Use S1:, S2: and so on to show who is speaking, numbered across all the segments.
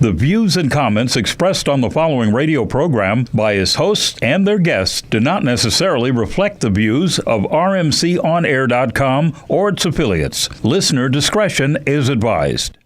S1: The views and comments expressed on the following radio program by its hosts and their guests do not necessarily reflect the views of rmconair.com or its affiliates. Listener discretion is advised.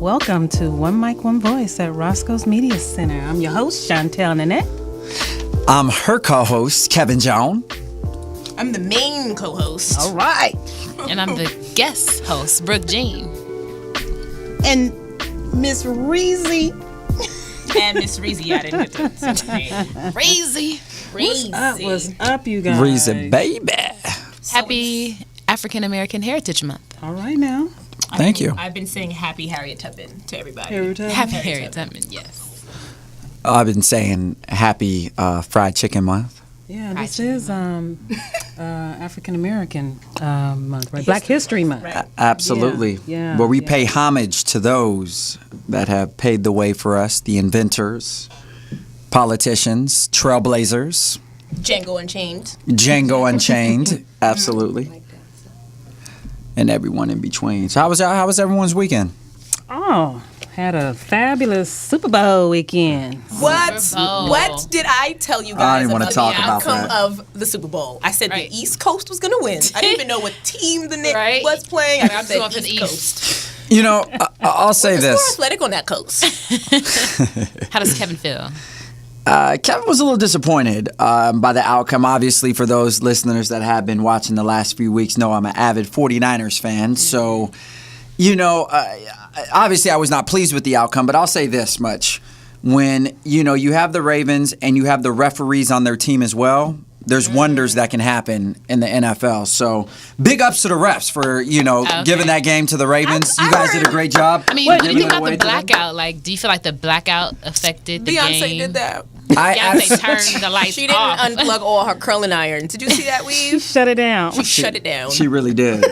S2: Welcome to One Mic, One Voice at Roscoe's Media Center. I'm your host, Chantel Nanette.
S3: I'm her co-host, Kevin Jones.
S4: I'm the main co-host.
S2: All right.
S5: And I'm the guest host, Brooke Jean.
S4: And Miss Reezy.
S5: And Miss Reezy, I didn't get to say her name. Reezy.
S2: What's up, you guys?
S3: Reezy, baby.
S5: Happy African American Heritage Month.
S2: All right now.
S3: Thank you.
S4: I've been saying Happy Harriet Tubman to everybody.
S5: Happy Harriet Tubman, yes.
S3: I've been saying Happy Fried Chicken Month.
S2: Yeah, this is African American month, right? Black History Month. Right.
S3: Absolutely.
S2: Yeah.
S3: Where we pay homage to those that have paved the way for us, the inventors, politicians, trailblazers.
S4: Django Unchained.
S3: Django Unchained. Absolutely. And everyone in between. So how was everyone's weekend?
S2: Oh, had a fabulous Super Bowl weekend.
S4: What did I tell you guys
S3: I didn't want to talk
S4: the
S3: about
S4: outcome
S3: that.
S4: of the Super Bowl? I said the East Coast was going to win. I didn't even know what team the Knicks was playing.
S5: I'm just going for the East.
S3: You know, I'll say this.
S4: More athletic on that coast.
S5: How does Kevin feel?
S3: Kevin was a little disappointed by the outcome. Obviously, for those listeners that have been watching the last few weeks, know I'm an avid 49ers fan. So, you know, obviously I was not pleased with the outcome, but I'll say this much. When, you know, you have the Ravens and you have the referees on their team as well, there's wonders that can happen in the NFL. So, big ups to the refs for, you know, giving that game to the Ravens. You guys did a great job.
S5: I mean, what do you think about the blackout? Like, do you feel like the blackout affected the game?
S4: Beyonce did that.
S5: Beyonce turned the lights
S4: She didn't
S5: off.
S4: unplug all her curling irons. Did you see that, Weave?
S2: She shut it down.
S4: She shut it down.
S3: She really did.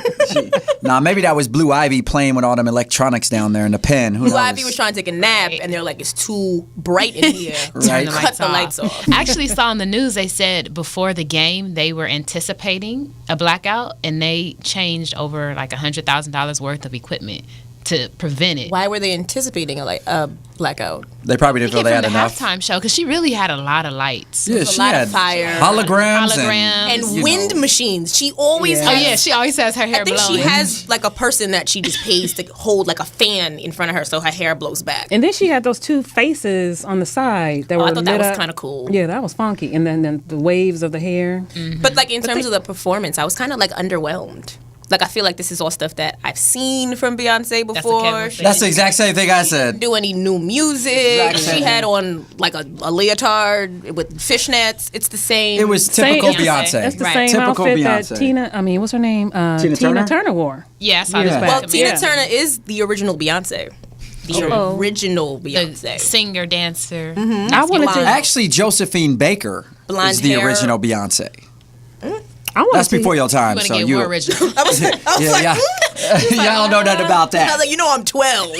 S3: Maybe that was Blue Ivy playing with all them electronics down there in the pen. Who
S4: Blue
S3: knows?
S4: Ivy was trying to take a nap, and they're like, it's too bright in here.
S3: Right.
S4: Cut the lights off.
S5: I actually saw in the news, they said before the game, they were anticipating a blackout, and they changed over like $100,000 worth of equipment to prevent it.
S4: Why were they anticipating a blackout?
S3: They probably didn't feel they had enough.
S5: From the halftime show, because she really had a lot of lights.
S3: Yeah,
S4: a
S3: she
S4: lot
S3: had
S4: of fire.
S3: holograms
S4: and wind machines. She always has.
S5: Oh, yeah, she always has her hair blowing.
S4: I think she has like a person that she just pays to hold like a fan in front of her so her hair blows back.
S2: And then she had those two faces on the side that were
S4: I thought that
S2: lit
S4: was
S2: up.
S4: kind of cool.
S2: Yeah, that was funky. And then the waves of the hair.
S5: Mm-hmm.
S4: But like in terms of the performance, I was kind of like underwhelmed. Like, I feel like this is all stuff that I've seen from Beyonce before.
S3: That's the exact same thing I said.
S4: Didn't do any new music. She had on like a leotard with fishnets. It's the same.
S3: It was typical Beyonce.
S2: That's the same
S3: Typical
S2: outfit
S3: Beyonce.
S2: that what's her name?
S3: Tina
S2: Turner wore.
S5: Yeah, I saw this
S4: Well,
S5: back.
S4: Tina Turner is the original Beyonce. The original Beyonce.
S5: The singer, dancer.
S4: Mm-hmm.
S2: I wanted to.
S3: Actually, Josephine Baker is the original Beyonce. That's before your time.
S5: You
S3: so
S5: get more original.
S4: I was like,
S3: y'all don't know nothing about that.
S4: I was like, you know, I'm 12.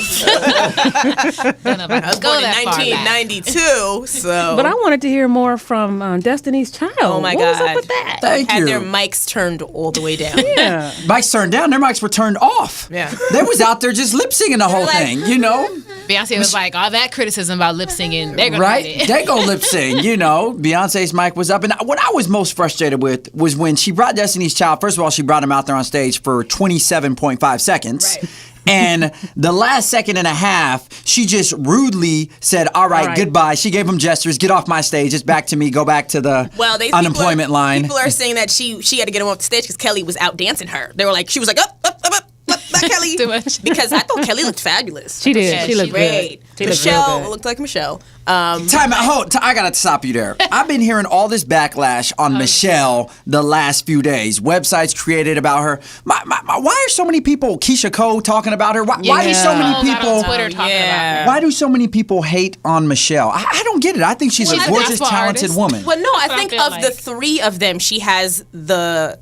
S4: I was born in 1992, so.
S2: But I wanted to hear more from Destiny's Child.
S4: Oh my God.
S2: What was up with that?
S3: Thank you.
S4: Had their mics turned all the way down.
S2: Yeah.
S3: Mics turned down. Their mics were turned off.
S4: Yeah.
S3: They was out there just lip singing the whole thing, you know.
S5: Beyonce was like, all that criticism about lip singing, they're gonna
S3: Right?
S5: get it.
S3: They go lip sing, you know. Beyonce's mic was up. And what I was most frustrated with was when she brought Destiny's Child. First of all, she brought him out there on stage for 27.5 seconds.
S4: Right.
S3: And the last second and a half, she just rudely said, all right, goodbye. She gave him gestures. Get off my stage. It's back to me. Go back to the unemployment line.
S4: People are saying that she had to get him off the stage because Kelly was out dancing her. They were like, she was like, up, back Kelly
S5: Too much.
S4: because I thought Kelly looked fabulous.
S2: She did.
S5: Yeah,
S2: She looked
S4: Great.
S2: good. She looked
S4: Michelle
S2: real good.
S4: looked like Michelle.
S3: Time out. I gotta stop you there. I've been hearing all this backlash on Michelle the last few days. Websites created about her. Why are so many people, Keisha Cole, talking about her? Why do so many
S5: Got
S3: people?
S5: on Twitter talking about her.
S3: Why do so many people hate on Michelle? I don't get it. I think she's
S5: She's
S3: a
S5: a
S3: gorgeous,
S5: gospel
S3: talented
S5: artist.
S3: woman.
S4: Well, no, I
S5: That's what I
S4: think
S5: feel
S4: of the
S5: like.
S4: three of them, she has the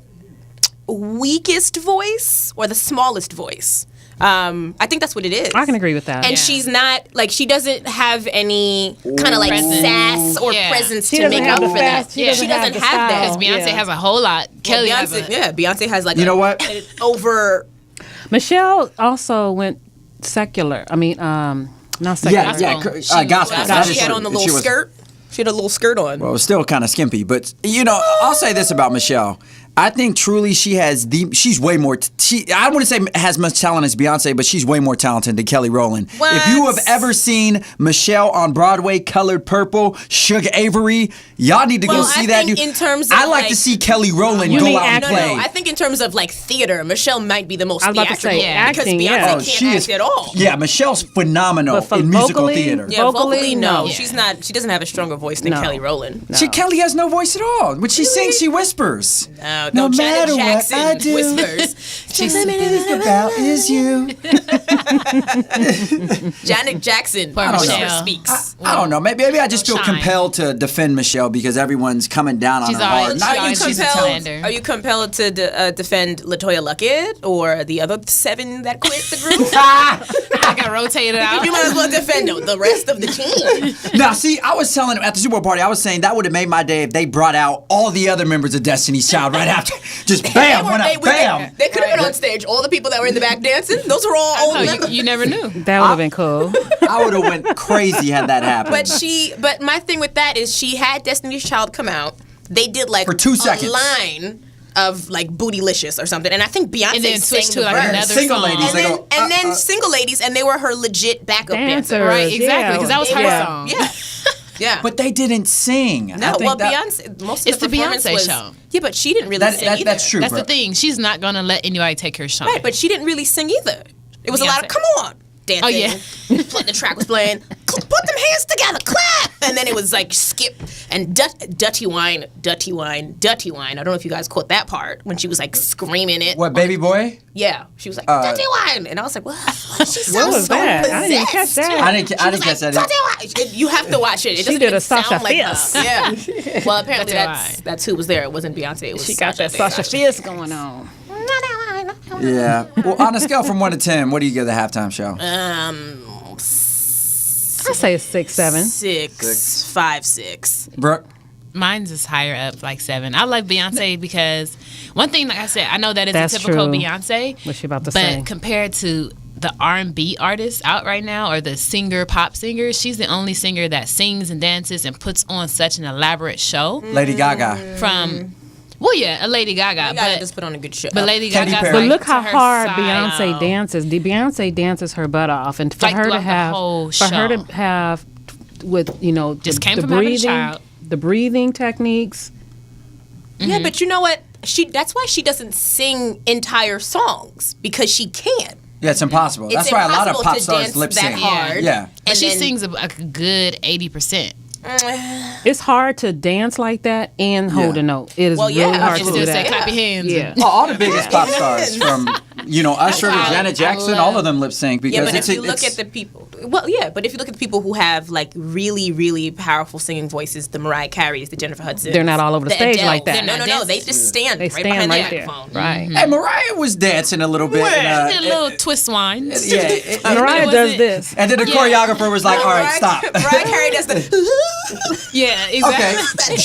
S4: weakest voice or the smallest voice. I think that's what it is.
S2: I can agree with that.
S4: And
S5: Yeah.
S4: she's not like she doesn't have any kind of like
S5: Presence.
S4: sass or
S5: Yeah.
S4: presence
S2: She
S4: to
S2: doesn't
S4: make
S2: have
S4: up
S2: the
S4: for
S2: fast-
S4: that.
S2: she doesn't
S4: She doesn't
S2: have the
S4: have that.
S2: style.
S5: Beyonce
S2: Yeah.
S5: has a whole lot. Kelly has a...
S4: Beyonce has like
S3: You know what?
S4: an over.
S2: Michelle also went secular. I mean, not secular.
S5: Gospel.
S3: Gospel.
S4: That's
S3: That
S4: why
S3: is
S4: she had
S3: true.
S4: on the
S3: She
S4: little
S3: was-
S4: skirt. She had a little skirt on.
S3: Well, it was still kind of skimpy, but I'll say this about Michelle. I think truly she's way more, I wouldn't say has much talent as Beyonce, but she's way more talented than Kelly Rowland.
S4: What?
S3: If you have ever seen Michelle on Broadway, Colored Purple, Sugar Avery, y'all need to go
S4: Well,
S3: see
S4: I
S3: that.
S4: think in terms of
S3: I like
S4: like-
S3: to see Kelly Rowland
S2: You
S3: go
S2: mean
S3: out and
S2: acting?
S3: play.
S4: No, I think in terms of like theater, Michelle might be the most
S2: I was about to
S4: theatrical
S2: say,
S4: because
S2: acting,
S4: Beyonce
S2: yeah.
S4: can't
S3: she
S4: act
S3: is
S4: at all.
S3: Yeah, Michelle's phenomenal
S2: But for
S3: in musical
S2: vocally-
S3: theater.
S4: Yeah, vocally, no.
S2: no.
S4: She's not. She doesn't have a stronger voice than
S2: No.
S4: Kelly Rowland.
S3: Kelly has no voice at all. When she sings, she whispers.
S4: No, Janet
S3: matter what
S4: Jackson
S3: I do.
S4: whispers.
S3: Think about is you.
S4: Janet Jackson
S5: Poor
S4: whisper
S5: Michelle.
S4: speaks.
S3: I don't know. Maybe I just feel
S5: Shine.
S3: compelled to defend Michelle because everyone's coming down on
S5: She's
S3: her
S5: always-
S3: hard.
S5: she always
S3: she's
S5: she's a
S3: talented.
S5: slander.
S4: Are you compelled to defend LaToya Luckett or the other 7 that quit the group?
S5: I got rotated out.
S4: You might as well defend the rest of the team.
S3: Now, see, I was telling at the Super Bowl party, I was saying that would have made my day if they brought out all the other members of Destiny's Child right after. Just bam, one up, bam.
S4: They could have been on stage. All the people that were in the back dancing, those were all old
S5: Oh,
S4: members.
S5: you never knew.
S2: That would have been cool.
S3: I would have went crazy had that happened.
S4: But my thing with that is she had Destiny's Child come out. They did like
S3: For 2 seconds.
S4: a line of like Bootylicious or something, and I think Beyonce
S5: And then
S4: sang
S5: switched
S4: the
S5: to like
S4: verse.
S5: another
S3: Single
S5: song.
S3: ladies,
S4: And
S3: they
S4: then,
S3: go,
S4: and then Single Ladies, and they were her legit backup dancers.
S2: Dancers.
S5: Right, exactly, because that was her
S2: Yeah.
S5: song.
S4: Yeah, yeah.
S3: But they didn't sing. I
S4: no,
S3: think
S4: well,
S3: that-
S4: Beyonce. Most of
S5: It's
S4: the
S5: the
S4: performance
S5: Beyonce
S4: was,
S5: show.
S4: Yeah, but she didn't really sing either.
S3: That's true.
S5: That's
S3: bro.
S5: the thing. She's not gonna let anybody take her shine.
S4: Right, but she didn't really sing either. It was a lot of
S5: Beyonce.
S4: come on dancing.
S5: Oh, yeah.
S4: The track was playing. Put them hands together, clap. And then it was like skip and Dutty wine. I don't know if you guys caught that part when she was like screaming it.
S3: What, Baby Boy?
S4: Yeah, she was like Dutty wine, and I was like, what? She sounds
S2: was
S4: so
S2: that? I didn't catch
S4: possessed.
S2: that.
S3: I didn't catch that.
S4: Dutty wine. You have to watch it. It
S2: She
S4: doesn't
S2: did
S4: even
S2: a Sasha
S4: sound like
S2: Fierce.
S4: her. Yeah. Well, apparently
S5: Dutty
S4: that's who was there. It wasn't Beyonce. It was
S2: She got that Sasha Fierce going on.
S3: Yeah. Well, on a scale from 1 to 10, what do you give the halftime show?
S2: I say it's 6, 7.
S4: 6, 5, 6.
S3: Brooke?
S5: Mine's is higher up, like 7. I like Beyonce because one thing, like I said, I know that is
S2: That's
S5: a typical
S2: true.
S5: Beyonce.
S2: What's she about to
S5: but
S2: say?
S5: compared to the R&B artists out right now, or the pop singers, she's the only singer that sings and dances and puts on such an elaborate show.
S3: Lady Gaga.
S5: From, well, yeah, a Lady Gaga,
S4: You gotta
S5: but
S4: just put on a good show.
S5: Lady
S3: Katy
S5: Gaga.
S3: Perry.
S2: But look how
S5: to her
S2: hard
S5: side.
S2: Beyonce dances. Beyonce dances her butt off, and for
S5: Like
S2: her to
S5: throughout the
S2: have,
S5: whole
S2: for her
S5: show.
S2: to have, with
S5: Just came
S2: the
S5: from having a
S2: breathing,
S5: child.
S2: the breathing techniques.
S4: Yeah, but you know what? That's why she doesn't sing entire songs, because she can't.
S3: Yeah, it's impossible. That's
S4: It's
S3: why a lot of
S4: impossible
S3: pop
S4: to
S3: stars
S4: dance
S3: lip
S4: that
S3: sync.
S4: hard.
S3: Yeah.
S5: But
S4: And
S5: she
S4: then-
S5: sings a good 80%.
S2: It's hard to dance like that and hold
S3: Yeah.
S2: a note. It is
S4: Well,
S2: really
S4: yeah,
S2: hard
S5: And
S2: to
S5: still
S2: do
S5: say,
S2: that.
S5: clap your hands.
S2: Yeah.
S3: Oh, all the biggest pop stars from, Usher to
S5: why
S3: Janet Jackson,
S5: I love-
S3: all of them lip sync because
S4: Yeah, but
S3: it's
S4: if you look at the people, but if you look at the people who have like really, really powerful singing voices, the Mariah Careys, the Jennifer Hudsons,
S2: They're not all over the stage like that.
S4: No,
S5: They're not
S4: no, they
S5: dancing.
S4: just stand
S2: They
S4: right
S2: stand
S4: behind
S2: right
S4: the
S2: there.
S4: microphone.
S2: Right.
S3: Hey, Mariah was dancing a little bit. and,
S5: Did a little twist wine.
S3: yeah.
S2: Mariah
S5: It
S2: does
S5: wasn't-
S2: this.
S3: And then the choreographer was like, all right, stop.
S4: Mariah Carey does the.
S5: Yeah,
S3: Okay,
S5: exactly.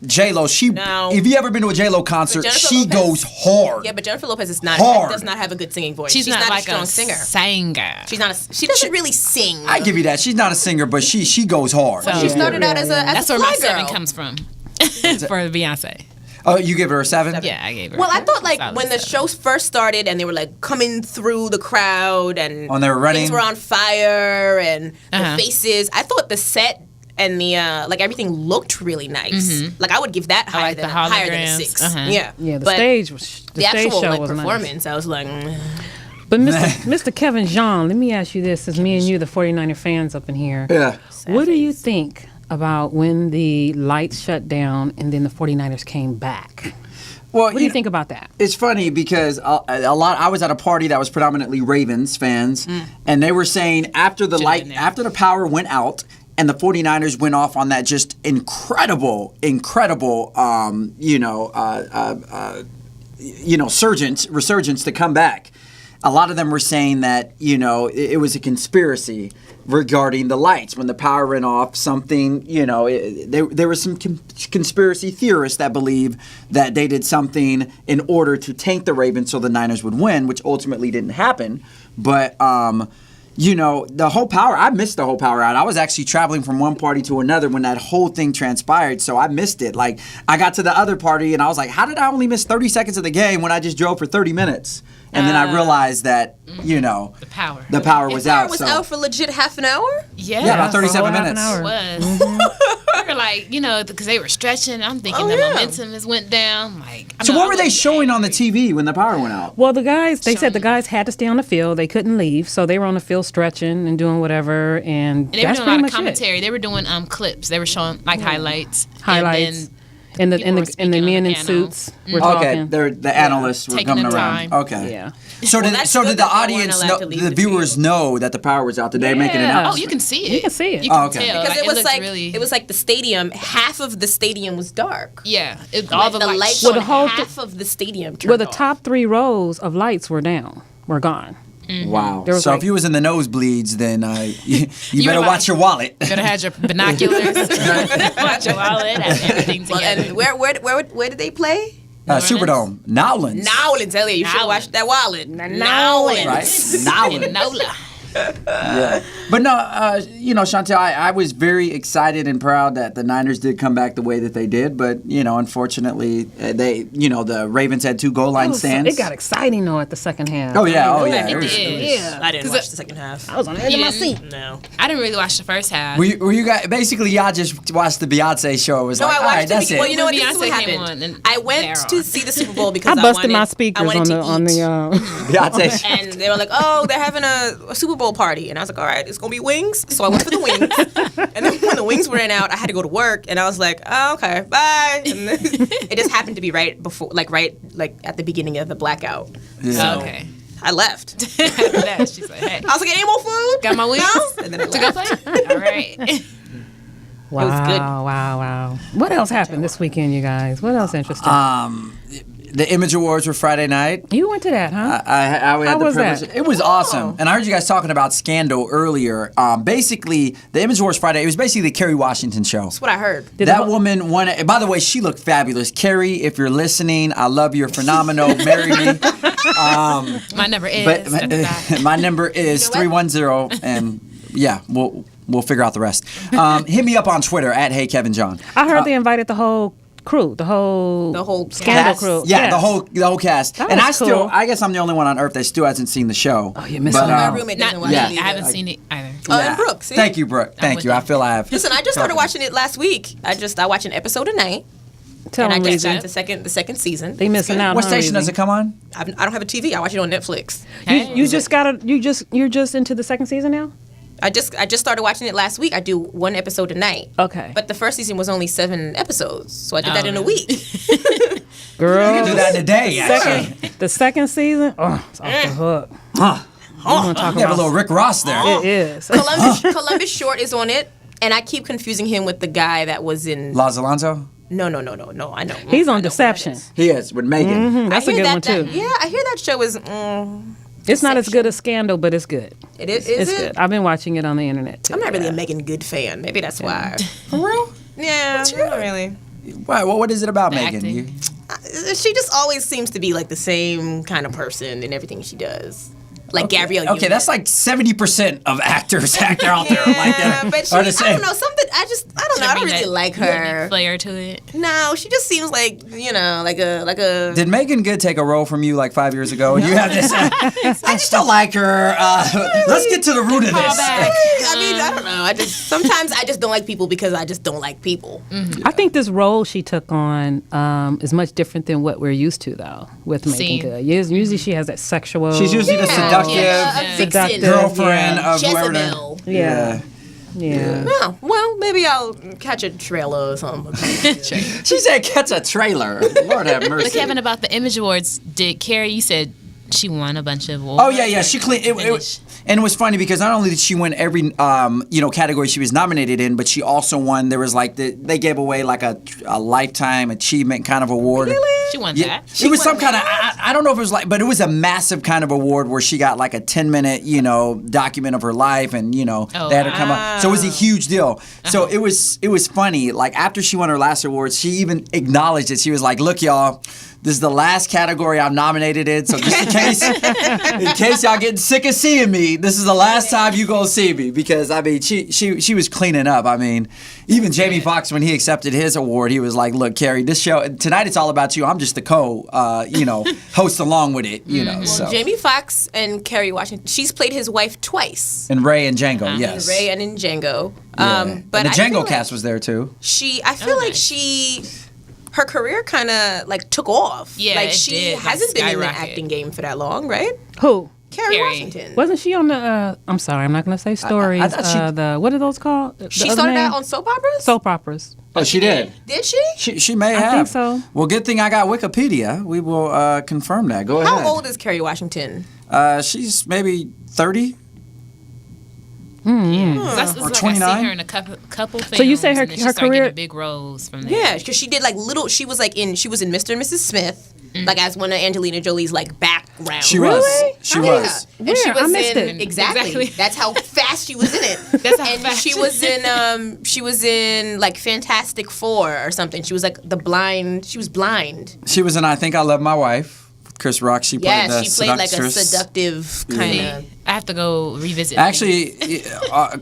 S3: J-Lo, she,
S4: No.
S3: if you ever been to a J-Lo concert,
S4: Jennifer
S3: she
S4: Lopez-
S3: goes hard.
S4: Yeah, but Jennifer Lopez is not
S3: Hard.
S4: does not have a good singing voice.
S5: She's not like
S4: a strong
S5: a
S4: singer.
S5: singer.
S4: She doesn't really sing.
S3: I give you that. She's not a singer, but she goes hard.
S5: So-
S4: She started out as a
S5: That's
S4: a
S5: where
S4: fly
S5: my 7
S4: girl.
S5: comes from. For Beyonce.
S3: Oh, you give her a 7?
S5: Yeah, I gave her.
S4: Well, I thought like
S5: solid
S4: when the
S5: 7.
S4: show first started and they were like coming through the crowd and
S3: When they were running?
S4: things were on fire and
S5: Uh-huh.
S4: the faces. I thought the set and the like everything looked really nice. Like I would give that higher
S5: like
S4: than
S5: the
S4: higher than a
S5: holograms.
S4: 6.
S5: Uh-huh.
S4: Yeah,
S2: Yeah, the
S4: but
S2: stage
S4: the
S2: stage
S4: actual
S2: show
S4: like
S2: was nice.
S4: performance, I was like,
S2: But Mr. Kevin Jean, let me ask you this, as me and you, the 49er fans up in here.
S3: Yeah.
S2: What do you think about when the lights shut down and then the 49ers came back?
S3: Well,
S2: What do you think about that?
S3: It's funny because I was at a party that was predominantly Ravens fans, and they were saying after the power went out and the 49ers went off on that just incredible resurgence to come back. A lot of them were saying that, it was a conspiracy regarding the lights. When the power went off, something, there were some conspiracy theorists that believe that they did something in order to tank the Ravens so the Niners would win, which ultimately didn't happen. But, the whole power, I missed the whole power out. I was actually traveling from one party to another when that whole thing transpired, so I missed it. Like, I got to the other party, and I was like, how did I only miss 30 seconds of the game when I just drove for 30 minutes? And then I realized that, the power was out.
S4: Was out for legit half an hour?
S5: Yeah,
S3: about 37 minutes.
S5: It was. We were like, because they were stretching. I'm thinking the momentum has went down. Like,
S3: So what were they showing on the TV when the power went out?
S2: Well, they said the guys had to stay on the field. They couldn't leave, so they were on the field stretching and doing whatever. And
S5: they were
S2: that's
S5: doing a lot
S2: pretty
S5: of
S2: much
S5: commentary. They were doing clips. They were showing like highlights.
S2: And the
S5: people were speaking on
S2: men
S5: the
S2: in
S5: panel.
S2: suits were
S3: Okay,
S2: talking.
S3: the analysts were
S5: Taking
S3: coming
S5: their
S3: around.
S5: time.
S3: Okay.
S2: Yeah.
S3: So did
S4: that's
S3: the
S4: good that they weren't
S3: audience
S4: allowed
S3: know,
S4: to leave
S3: the
S4: the
S3: viewers
S4: field.
S3: know that the power was out? Did they make an
S2: Yeah.
S3: announcement?
S5: Oh, you can see it.
S2: You can see it.
S5: You can
S3: okay.
S5: tell.
S4: Because
S5: Like,
S4: it was
S5: looks
S4: like
S5: really,
S4: it was like the stadium. Half of the stadium was dark.
S5: yeah. All
S4: Like,
S5: the lights.
S2: Well,
S4: on
S2: the whole
S4: half of the stadium.
S2: Well, the
S4: turned off.
S2: top 3 rows of lights were gone.
S3: Wow.
S2: There was
S3: So
S2: like-
S3: if you was in the nosebleeds, then you better
S5: were
S3: watch your wallet.
S5: Better have your binoculars. Watch your wallet. Have everything
S4: Well,
S5: together.
S4: and where did they play?
S3: Superdome. Nowlands.
S4: Nowlands, Elliot. You should have watched that wallet. Nowlands.
S3: Right? Nowlands.
S5: Nola.
S3: Yeah. But no, Chantel, I was very excited and proud that the Niners did come back the way that they did. But, unfortunately, the Ravens had 2 goal line stands.
S2: It got exciting, though, at the second half.
S3: Oh, yeah. Oh,
S5: It
S3: yeah.
S5: did.
S4: I didn't watch the second half.
S2: I was on the edge of my
S5: You
S2: seat.
S5: didn't?
S4: No.
S5: I didn't really watch the first half.
S3: Were you guys, basically, y'all just watched the Beyonce show. It was
S4: No,
S3: like,
S4: I
S3: all
S4: watched
S3: right,
S4: it.
S3: that's it.
S4: Well, you know what? This is
S5: Beyonce
S4: what
S5: came
S4: happened.
S5: on and
S4: I went
S5: they're
S4: to
S5: on.
S4: see the Super Bowl because
S2: I busted
S4: wanted,
S2: my
S4: I
S2: speakers
S4: wanted to
S2: on
S4: eat.
S2: the
S3: Beyonce.
S4: And they were like, "Oh, they're having a Super Bowl party," and I was like, "All right, it's gonna be wings." So I went for the wings, and then when the wings ran out, I had to go to work, and I was like, "Oh, okay, bye." And then it just happened to be right before, like at the beginning of the blackout.
S3: Yeah.
S4: So
S5: Okay.
S4: I left.
S5: After that, she's like, hey,
S4: I was like, "Any more food?"
S5: got my wings
S4: No? And then I
S5: to go
S4: left.
S5: play? All right.
S2: Wow,
S4: was good.
S2: wow. What else happened this weekend, you guys? What else interesting?
S3: The Image Awards were Friday night.
S2: You went to that, huh?
S3: I had
S2: How
S3: the
S2: was
S3: privilege.
S2: that?
S3: It was awesome. And I heard you guys talking about Scandal earlier. Basically, the Image Awards Friday, it was basically the Kerry Washington show.
S4: That's what I heard.
S3: That woman won it. By the way, she looked fabulous. Kerry, if you're listening, I love you. You're phenomenal. Marry me.
S5: My number is.
S3: But my number is 310, and yeah, we'll figure out the rest. Hit me up on Twitter at HeyKevinJohn.
S2: I heard they invited the whole crew, the whole Scandal
S3: Cast?
S2: crew.
S3: Yeah,
S2: Yes.
S3: the whole cast.
S2: That
S3: And
S2: was cool.
S3: I guess I'm the only one on earth that still hasn't seen the show.
S2: Oh, you're missing
S3: But,
S2: out.
S4: My roommate doesn't
S5: Not
S4: watch
S5: me.
S3: Yeah.
S4: it
S5: I
S4: either.
S5: haven't seen it either.
S4: Oh, and Brooke. See?
S3: Thank you, Brooke. Thank
S5: with
S3: you. I
S5: you.
S3: feel I have.
S4: Listen, I just started watching it last week. I watch an episode a night.
S2: Tell
S4: And I
S2: them,
S4: just
S2: Lisa.
S4: got the second season.
S2: They missing out.
S3: What
S2: huh,
S3: station
S2: Reezy?
S3: does it come on?
S4: I don't have a TV. I watch it on Netflix.
S2: You you're just into the second season now?
S4: I just started watching it last week. I do one episode a night.
S2: Okay.
S4: But the first season was only 7 episodes, so I did that in a week.
S2: Girl,
S3: Do that in a day, actually.
S2: the second season, it's off the hook. We're gonna talk
S3: You have a
S2: about
S3: little Rick Ross there.
S2: it is.
S4: Columbus Short is on it, and I keep confusing him with the guy that was in.
S3: Laz Alonso?
S4: No. I know.
S2: He's
S4: I
S2: on
S4: know who that
S2: Deception.
S4: is.
S3: He is, with Megan.
S2: That's
S4: I
S2: a
S4: hear
S2: good
S4: that,
S2: one too.
S4: Yeah, I hear that show is.
S2: It's not as good as Scandal, but it's good.
S4: It is.
S2: It's
S4: it?
S2: good. I've been watching it on the internet too.
S4: I'm not really a Megan Good fan. Maybe that's why.
S3: For real?
S4: Yeah, not really.
S3: Why? What is it about Megan?
S5: acting.
S3: You-
S4: She just always seems to be like the same kind of person in everything she does. Like Gabrielle
S3: Okay,
S4: Union.
S3: that's like 70% of actors out there like
S4: Yeah,
S3: that.
S4: but she,
S3: are
S4: I
S3: the same.
S4: don't know, something, I don't know, I don't really like her.
S5: Flair to it.
S4: No, she just seems like, like a.
S3: Did Megan Good take a role from you like 5 years ago? And you have this. I just don't like her. Let's get to the root of this.
S4: I mean, I don't know. Sometimes I just don't like people because I just don't like people.
S2: I think this role she took on is much different than what we're used to, though, with Megan
S5: Seen.
S2: Good. Usually she has that sexual.
S3: She's usually the seductress seductive
S4: vixen.
S3: girlfriend of whoever.
S4: Jezebel.
S2: Yeah.
S4: Oh, well, maybe I'll catch a trailer or something.
S3: She said, "Catch a trailer." Lord have mercy.
S5: But Kevin, about the Image Awards, did Carrie? You said she won a bunch of awards.
S3: Oh yeah. She cleaned it. And it was funny because not only did she win every category she was nominated in, but she also won. There was like they gave away like a lifetime achievement kind of award.
S4: Really?
S5: She won
S3: Yeah,
S5: that.
S3: it was some kind of I don't know if it was like, but it was a massive kind of award where she got like a 10-minute document of her life, and they had her come up. So it was a huge deal. So it was funny. Like after she won her last awards, she even acknowledged it. She was like, "Look, y'all. This is the last category I'm nominated in, so just in case y'all getting sick of seeing me, this is the last time you gonna see me." Because I mean, she was cleaning up. I mean, even Jamie Foxx, when he accepted his award, he was like, "Look, Carrie, this show tonight it's all about you. I'm just the host along with it." So.
S4: Jamie Foxx and Kerry Washington. She's played his wife twice.
S3: And Ray and Django, yes.
S4: In Ray and in Django.
S3: Yeah.
S4: But
S3: and the
S4: I feel
S3: Django cast was there too.
S4: I feel like her career kind of like took off.
S5: Yeah,
S4: like
S5: it
S4: she
S5: did, like,
S4: hasn't been in the
S5: skyrocket.
S4: acting game for that long, right?
S2: Who?
S4: Carrie
S5: Carrie.
S4: Washington.
S2: Wasn't she on the? I'm sorry, I'm not going to say stories.
S3: I thought she-
S2: what are those called?
S4: She started out on soap operas?
S2: soap operas.
S3: Oh, she did.
S4: Did she?
S3: She may have.
S2: think so.
S3: Well, good thing I got Wikipedia. We will confirm that. Go ahead.
S4: How old is Kerry Washington?
S3: She's maybe 30.
S5: That's
S3: Or
S5: like
S3: 29?
S5: I see her in a couple films.
S2: So you say her-
S5: and then she
S2: her
S5: started
S2: career-
S5: getting big roles from there.
S4: Yeah, because she did like little. She was in Mr. and Mrs. Smith, like as one of Angelina Jolie's like background.
S3: She was.
S2: Really?
S3: She
S4: Yeah.
S3: was.
S4: And she
S2: Where?
S4: was
S2: I missed
S4: in
S2: it.
S4: exactly. That's how fast she was in it.
S5: That's how
S4: and
S5: fast
S4: she was in she was in like Fantastic Four or something. She was like the blind. She was blind.
S3: She was in I Think I Love My Wife. With Chris Rock. She played the
S4: She played like a
S3: seductress.
S4: seductive kind of.
S5: I have to go revisit.
S3: Actually,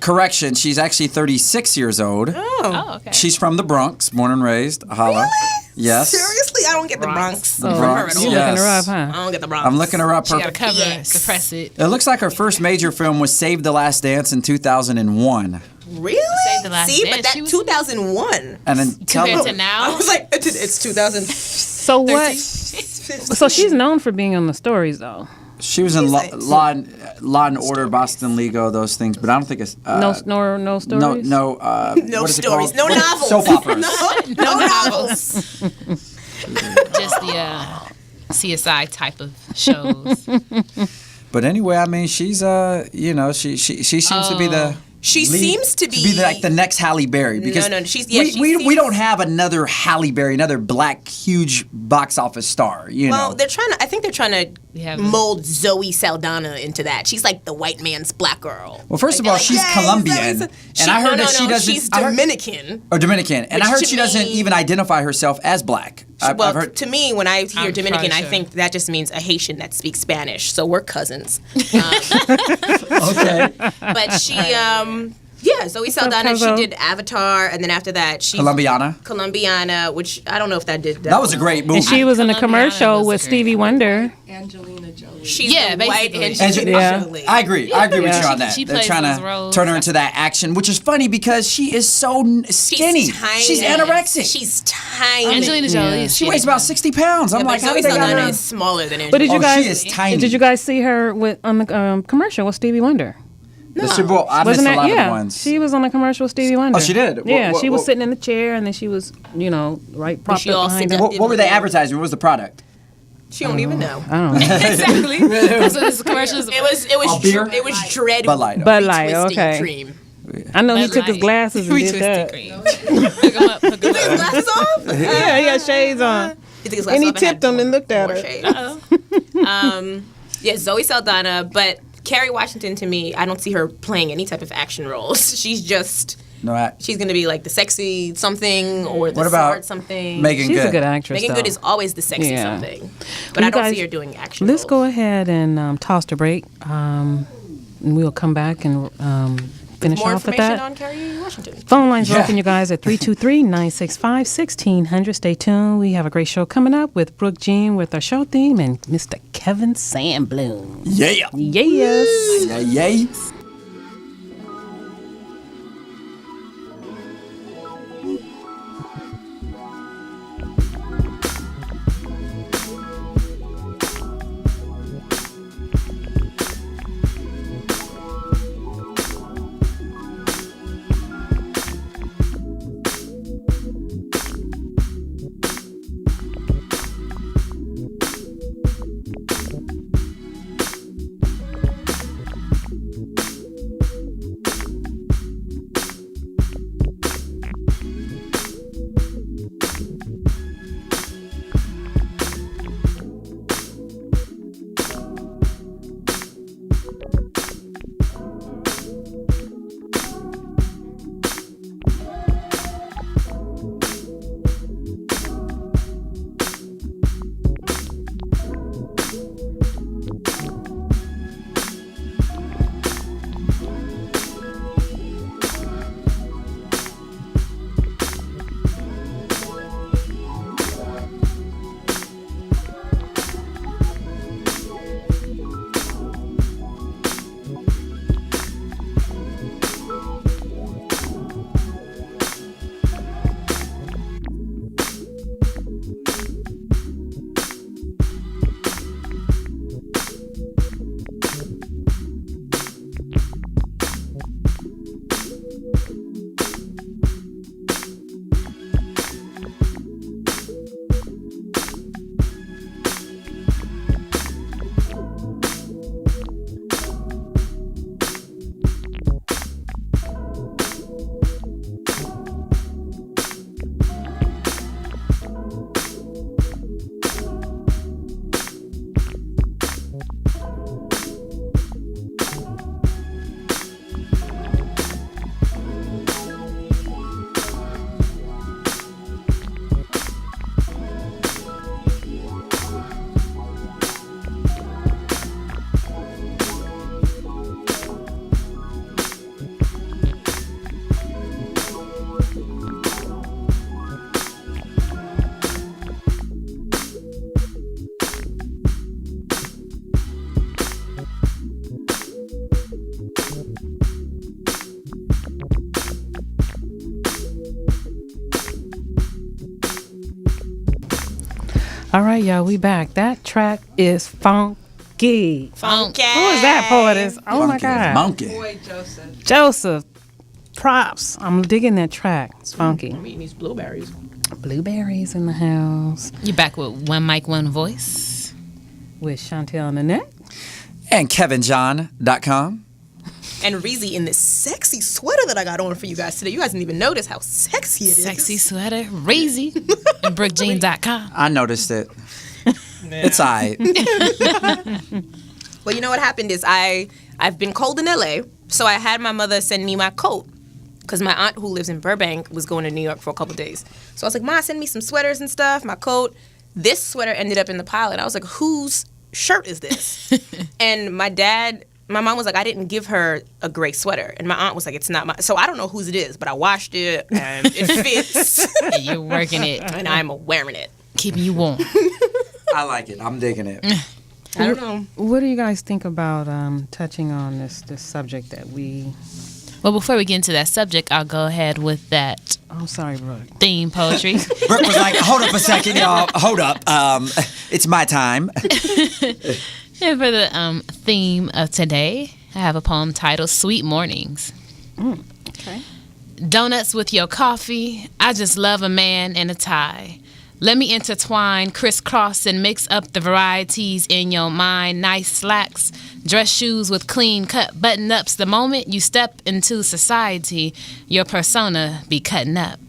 S3: correction. She's actually 36 years old.
S5: Oh, okay.
S3: She's from the Bronx, born and raised. Holla. Yes.
S4: Seriously, I don't get the Bronx.
S3: The
S2: Oh,
S3: Bronx.
S2: you're
S3: yes.
S2: looking her up, huh?
S4: I don't get the Bronx.
S3: I'm looking her up.
S5: She got to cover,
S4: Yes.
S5: suppress it.
S3: It looks like her first major film was Save the Last Dance in 2001.
S4: Really?
S5: Save the Last
S4: See,
S5: Dance.
S4: but that
S5: She was-
S4: 2001.
S3: And then
S5: Compared to
S4: I
S5: now,
S4: was like, it's 2000.
S2: So what? So she's known for being on the stories, though.
S3: she was in Law and Order, Boston Legal, those things, but I don't think it's
S2: No stories.
S3: no
S4: No
S3: what is it
S4: stories,
S3: called?
S4: no novels.
S3: Soap operas.
S4: no novels.
S5: just the CSI type of shows.
S3: But anyway, I mean, she's she seems to be the
S4: She seems to be
S3: like the next Halle Berry because
S4: No, she's
S3: we don't have another Halle Berry, another black huge box office star.
S4: Well, I think they're trying
S5: Yeah.
S4: to mold Zoe Saldana into that. She's like the white man's black girl.
S3: Well, first
S4: Like,
S3: of
S4: they're
S3: all,
S4: like,
S3: she's
S4: "Yay,
S3: Colombian,
S4: Zoe
S3: and I heard that she doesn't.
S4: She's
S3: I heard-
S4: Dominican.
S3: or Dominican, and I
S4: Which
S3: heard
S4: to
S3: she doesn't
S4: me-
S3: even identify herself as black. I've
S4: Well,
S3: heard.
S4: to me, when I hear
S5: I'm
S4: Dominican,
S5: probably
S4: I
S5: sure.
S4: think that just means a Haitian that speaks Spanish. So we're cousins.
S3: Okay.
S4: But she, Zoe Saldana, she
S2: Cuzzo?
S4: did Avatar, and then after that, she
S3: Colombiana.
S4: which I don't know if that did.
S3: That was a great movie.
S2: And she was in a
S5: Colombiana
S2: commercial
S5: was
S2: with
S5: great.
S2: Stevie Wonder.
S6: Angelina Jolie.
S4: She's
S5: Yeah,
S4: the white
S5: basically.
S4: Angelina
S2: Yeah.
S4: Jolie.
S3: I agree. I agree with
S2: Yeah.
S3: you on that.
S5: She
S3: They're
S5: plays
S3: trying
S5: those
S3: to
S5: roles.
S3: turn her into that action, which is funny because she is so skinny.
S4: She's tiny.
S3: She's anorexic.
S4: She's tiny.
S5: Angelina Jolie is
S3: She weighs about 60 pounds. I'm
S4: Yeah,
S3: like,
S4: but
S3: how
S4: Zoe
S3: did they got
S4: Saldana
S3: her?
S4: is smaller than Angelina.
S2: But did you
S3: Oh,
S2: guys?
S3: she is tiny.
S2: Did you guys see her on the commercial with Stevie Wonder?
S3: The Super Bowl. I missed
S2: Wasn't
S3: a
S2: that?
S3: lot of the
S2: Yeah,
S3: ones.
S2: she was on the commercial with Stevie Wonder.
S3: Oh, she did?
S2: Yeah,
S3: What-
S2: she was
S3: what-
S2: sitting in the chair, and then she was, right propped
S4: she
S2: up
S4: all
S2: behind
S4: sit
S2: her.
S4: up?
S3: What were they advertising? What was the product?
S4: She don't even know.
S2: I don't know.
S5: exactly. That's what this commercial is.
S4: It was
S3: beer?
S4: it was dread
S3: Bud Light.
S2: Bud Light,
S4: retwisting
S2: okay.
S4: cream.
S2: I know he
S5: Bud
S2: took his
S5: Light.
S2: glasses and did
S5: Retwisted
S2: that.
S5: cream. Hook 'em up, hook 'em up.
S4: Glasses off?
S2: Yeah, he got shades on.
S4: He took his
S2: And
S4: glasses
S2: he
S4: off
S2: tipped
S4: had
S2: him and looked at
S4: more
S2: her.
S4: shades. Yeah, Zoe Saldana, but Kerry Washington, to me, I don't see her playing any type of action roles. She's just,
S3: No,
S4: she's going to be like the sexy something or the
S3: What about
S4: smart something.
S3: Megan
S2: She's
S3: Good.
S2: a good actress.
S4: Megan
S2: though.
S4: Good is always the sexy
S2: Yeah.
S4: something. But
S2: You
S4: I don't
S2: guys-
S4: see her doing action
S2: Let's
S4: roles.
S2: go ahead and toss the break. And we'll come back and finish
S4: More
S2: off with
S4: information
S2: that.
S4: on Kerry Washington.
S2: Phone lines are
S3: Yeah.
S2: open, you guys, at 323-965-1600. Stay tuned. We have a great show coming up with Brooke Jean with our show theme and Mr. Kevin Sandbloom.
S3: Yeah.
S2: Yes.
S3: Yeah, yay.
S2: All right, y'all, we back. That track is funky.
S4: Funky.
S2: Who is that poetess? Oh my God.
S3: Monkey.
S6: Boy, Joseph.
S2: Joseph. Props. I'm digging that track. It's funky.
S4: I'm eating these blueberries.
S2: Blueberries in the house
S5: You back with one mic, one voice.
S2: with Chantel and Nanette.
S3: And KevinJohn.com.
S4: And Reezy in this sexy sweater that I got on for you guys today. You guys didn't even notice how sexy it is.
S5: Sexy sweater, Reezy, and BrookJeans.com.
S3: I noticed it. It's all right.
S4: Well, you know what happened is I've been cold in LA, so I had my mother send me my coat because my aunt who lives in Burbank was going to New York for a couple days. So I was like, Ma, send me some sweaters and stuff, my coat. This sweater ended up in the pile, and I was like, whose shirt is this? And my mom was like, I didn't give her a gray sweater. And my aunt was like, it's not mine. So I don't know whose it is, but I washed it, and it fits.
S5: And you're working it,
S4: And I'm wearing it.
S5: keeping you warm.
S3: I like it. I'm digging it.
S4: I don't know.
S2: What do you guys think about touching on this subject that we...
S5: Well, before we get into that subject, I'll go ahead with that
S2: Oh, sorry, Brooke.
S5: theme poetry.
S3: Brooke was like, hold up a second, y'all. Hold up. It's my time.
S5: And for the theme of today, I have a poem titled Sweet Mornings.
S2: Okay.
S5: Donuts with your coffee. I just love a man in a tie. Let me intertwine, crisscross, and mix up the varieties in your mind. Nice slacks, dress shoes with clean cut button-ups. The moment you step into society, your persona be cutting up.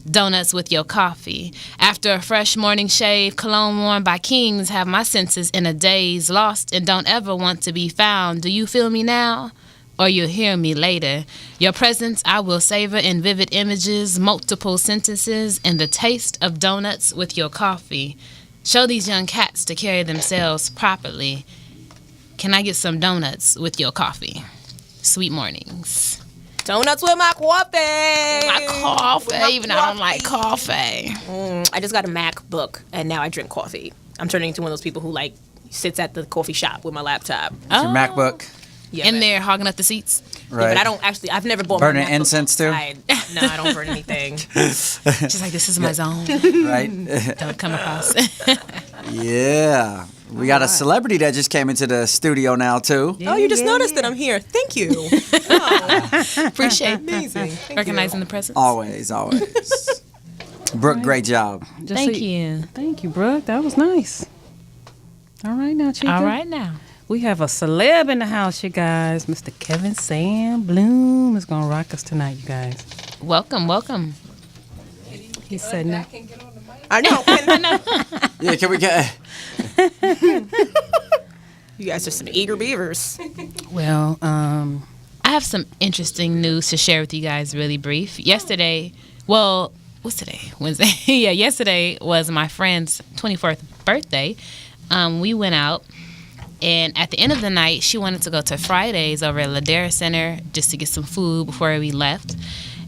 S5: Donuts with your coffee. After a fresh morning shave, cologne worn by kings have my senses in a daze, lost and don't ever want to be found. Do you feel me now? Or you'll hear me later. Your presence I will savor in vivid images, multiple sentences, and the taste of donuts with your coffee. Show these young cats to carry themselves properly. Can I get some donuts with your coffee? Sweet mornings.
S4: Donuts with my coffee.
S5: My coffee,
S4: With my
S5: even though I don't like coffee.
S4: I just got a MacBook, and now I drink coffee. I'm turning into one of those people who, like, sits at the coffee shop with my laptop.
S3: It's your MacBook.
S4: Yeah,
S5: In
S4: man.
S5: there hogging up the seats.
S4: Yeah,
S3: Right.
S4: but I don't actually, I've never bought
S3: Burning
S4: my MacBook
S3: incense, too?
S4: outside. No, I don't burn anything.
S5: She's like, this is my zone.
S3: Right?
S5: Don't come across.
S3: Yeah. We got a celebrity that just came into the studio now, too.
S4: Oh, you just noticed that I'm here. Thank you.
S5: Appreciate
S4: Amazing. Thank
S5: recognizing the presence.
S3: Always, always. Brooke, great job.
S2: Just
S5: Thank
S2: so
S5: you.
S2: Thank you, Brooke. That was nice. All right, now, Chica.
S5: All right now.
S2: We have a celeb in the house, you guys. Mr. Kevin Sandbloom is going to rock us tonight, you guys.
S5: Welcome, welcome.
S2: He said no.
S4: I know.
S3: Yeah, can we get...
S4: You guys are some eager beavers.
S2: Well,
S5: I have some interesting news to share with you guys really brief. Yesterday, well, what's today? Wednesday. Yeah, yesterday was my friend's 24th birthday. We went out, and at the end of the night, she wanted to go to Fridays over at Ladera Center just to get some food before we left.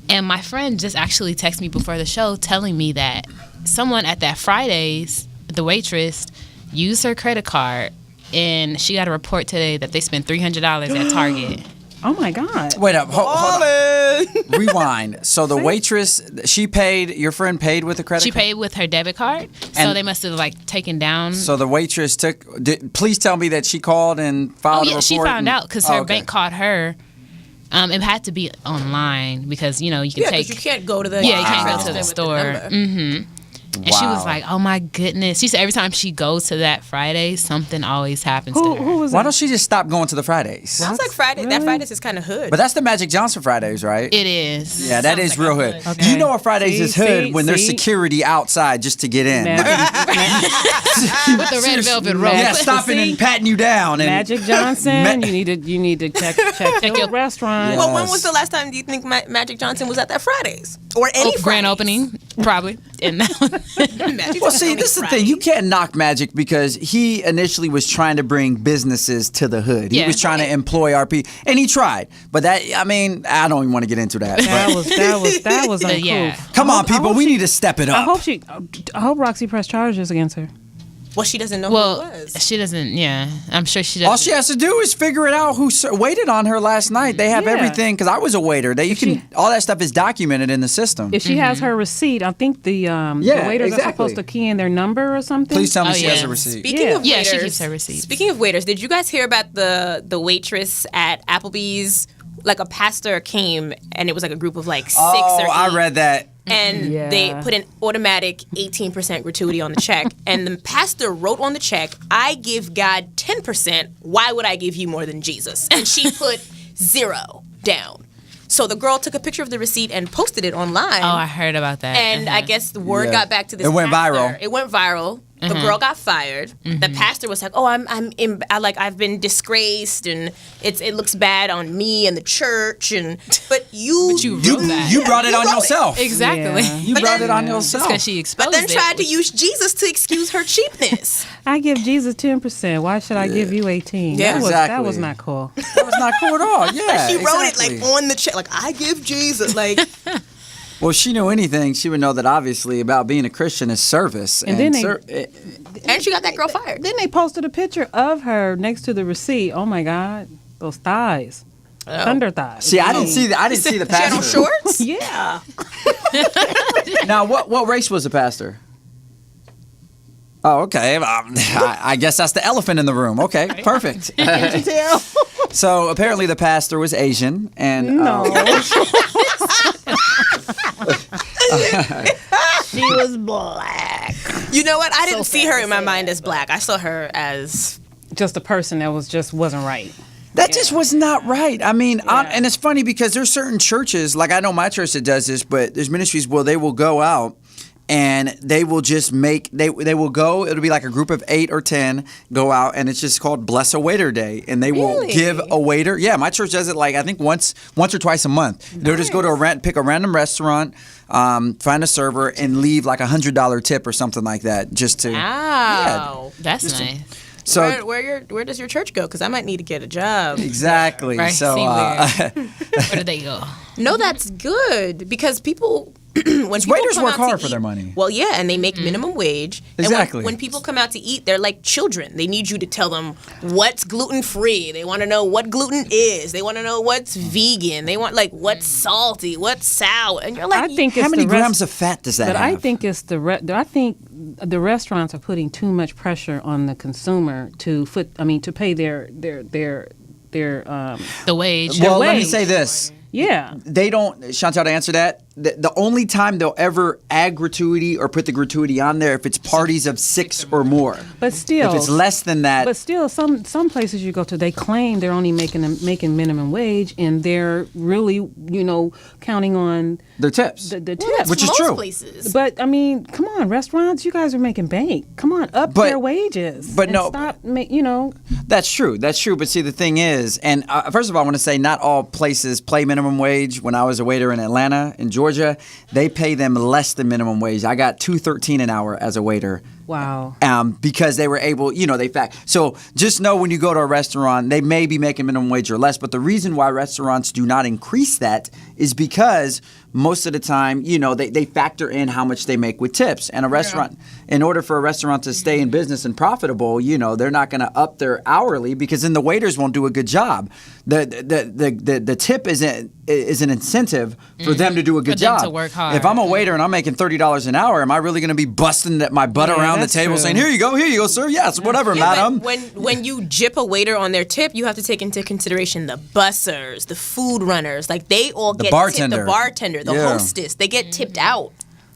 S5: And my friend just actually texted me before the show telling me that someone at that Fridays, the waitress, used her credit card, and she got a report today that they spent $300 at Target.
S2: oh my God.
S3: Wait up. Hold on. Rewind. So the waitress, she paid, your friend paid with a credit
S5: She
S3: card?
S5: paid with her debit card, so
S3: And-
S5: they must have like taken down.
S3: So the waitress please tell me that she called and filed a report.
S5: She found out because her
S3: okay.
S5: bank called her. It had to be online because you can
S4: Yeah,
S5: take.
S4: because you can't go to the...
S5: Yeah, you can't go to
S4: With
S5: the
S4: the
S5: store.
S4: number.
S5: And she was
S3: Wow.
S5: like, "Oh my goodness!" She said every time she goes to that Friday, something always happens to her.
S2: Who was
S3: Why
S2: that?
S3: don't she just stop going to the Fridays?
S4: Sounds like Friday. That Fridays is kind of hood.
S3: But that's the Magic Johnson Fridays, right?
S5: It is.
S3: Yeah, that
S4: Sounds
S3: is
S4: like
S3: real
S4: a
S3: hood.
S4: hood.
S2: Okay.
S3: You know what Fridays
S2: See,
S3: is hood
S2: see,
S3: when there's
S2: see?
S3: security outside just to get in.
S5: With the red velvet rope.
S3: Yeah, stopping and patting you down. And
S2: Magic Johnson. You need to check your
S5: your-
S2: restaurant.
S4: well, when
S3: Yes.
S4: was the last time do you think Magic Johnson was at that Fridays? Or any
S5: Grand
S4: Fridays?
S5: opening, probably. And that one.
S4: Magic
S3: Well,
S4: Johnson
S3: see,
S4: only
S3: this is the
S4: Fridays.
S3: thing. You can't knock Magic because he initially was trying to bring businesses to the hood. He
S5: Yeah.
S3: was trying to employ our people, and he tried. But that, I mean, I don't even want to get into that.
S2: That
S3: But
S2: was uncouth.
S5: Yeah.
S3: come
S2: I
S3: on,
S2: hope- I
S3: people,
S2: hope
S3: we
S2: she-
S3: need to step it up.
S2: I hope Roxy pressed charges against her.
S4: Well, she doesn't know
S5: Well,
S4: who it was.
S5: she doesn't. Yeah, I'm sure she doesn't.
S3: All she has to do is figure it out who waited on her last night. They have
S2: Yeah.
S3: everything, because I was a waiter. All that stuff is documented in the system.
S2: If she has her receipt, I think the waiters are supposed to key in their number or something.
S3: Please tell me
S5: Oh,
S3: she has
S5: yeah.
S3: a receipt.
S4: Speaking of
S5: Yeah,
S4: waiters,
S5: she keeps her receipts.
S4: Speaking of waiters, did you guys hear about the waitress at Applebee's? Like a pastor came, and it was like a group of like 6 or 8.
S3: I read that.
S4: And
S2: Yeah.
S4: they put an automatic 18% gratuity on the check. And the pastor wrote on the check, "I give God 10%. Why would I give you more than Jesus?" And she put 0 down. So the girl took a picture of the receipt and posted it online.
S5: Oh, I heard about that.
S4: And I guess the word
S3: Yeah.
S4: got back to this.
S3: It went
S4: pastor.
S3: viral.
S4: It went viral. The girl got fired. The pastor was like, "Oh, I've been disgraced, and it looks bad on me and the church." But you
S5: wrote that.
S3: You brought it on
S4: wrote it.
S3: yourself.
S5: Exactly.
S2: Yeah.
S3: You brought it on yourself.
S5: Because she exposed
S4: But then
S5: it.
S4: tried to use Jesus to excuse her cheapness.
S2: I give Jesus 10%. Why should I give you 18?
S4: Yeah.
S2: That was
S3: Exactly.
S2: not cool.
S3: That was not cool at all. Yeah,
S4: She wrote
S3: exactly.
S4: it like on the check, like, "I give Jesus." Like,
S3: Well, if she knew anything, she would know that obviously about being a Christian is service.
S2: And then
S4: and she got that girl fired.
S2: Then they posted a picture of her next to the receipt. Oh my God, those thighs, thunder thighs.
S3: see, I didn't see the
S4: She had
S3: pastor.
S4: on shorts.
S2: Yeah.
S3: Now, what race was the pastor? Oh, okay. I guess that's the elephant in the room. Okay, perfect. So apparently the pastor was Asian, and
S2: No. She was black.
S4: You know what? I didn't see her in my mind as black. I saw her as
S2: Just a person that wasn't right.
S3: that just was not right. I mean, and it's funny because there's certain churches, like I know my church that does this, but there's ministries where they will go out and they will just they will go, it'll be like a group of 8 or 10 go out, and it's just called Bless a Waiter Day, and they will
S4: Really?
S3: give a waiter. Yeah, my church does it like I think once or twice a month. They'll just go to pick a random restaurant, find a server, and leave like $100 tip or something like that, just to.
S4: wow.
S5: That's nice.
S3: So
S4: Where does your church go? Because I might need to get a job.
S3: exactly.
S5: Right,
S3: So
S5: see Where did they go?
S4: No, that's good because people. When people
S3: waiters
S4: come
S3: work
S4: out to
S3: hard for
S4: eat-
S3: their money.
S4: Well, yeah, and they make minimum wage.
S3: Exactly.
S4: And when people come out to eat, they're like children. They need you to tell them what's gluten free. They want to know what gluten is. They want to know what's vegan. They want like what's salty, what's sour. And you're like,
S2: I think
S3: how
S2: it's
S3: many
S2: the
S3: grams of fat does that
S2: But
S3: have?
S2: I think it's I think the restaurants are putting too much pressure on the consumer to pay their
S5: The wage.
S3: well, let me
S2: wage.
S3: say this.
S2: yeah.
S3: They don't, Chantal, to answer that, the only time they'll ever add gratuity or put the gratuity on there if it's parties of 6 or more.
S2: But still,
S3: If it's less than that,
S2: But still, some places you go to, they claim they're only making minimum wage, and they're really, counting on
S3: they're tips.
S2: the
S4: well,
S2: tips.
S4: that's
S3: Which is
S4: most
S3: true.
S4: places.
S2: But I mean, come on, restaurants, you guys are making bank. Come on, up
S3: But-
S2: their wages.
S3: but
S2: and
S3: no-
S2: stop.
S3: That's true. But see, the thing is, and first of all, I want to say not all places play minimum wage. When I was a waiter in Atlanta, in Georgia, they pay them less than minimum wage. I got $2.13 an hour as a waiter.
S2: Wow.
S3: Because they were able, So just know when you go to a restaurant, they may be making minimum wage or less. But the reason why restaurants do not increase that is because most of the time, they factor in how much they make with tips. And a restaurant, in order for a restaurant to stay in business and profitable, they're not going to up their hourly because then the waiters won't do a good job. The tip is an incentive for them to do a good
S5: For them
S3: job.
S5: to work hard.
S3: If I'm a waiter and I'm making $30 an hour, am I really going to be busting my butt around the
S2: that's
S3: table
S2: true.
S3: saying, here you go, sir. Yes, whatever,
S4: Yeah,
S3: madam.
S4: but when you jip a waiter on their tip, you have to take into consideration the bussers, the food runners. Like they all get
S3: bartender.
S4: tipped. The bartender, the
S3: Yeah.
S4: hostess, they get tipped out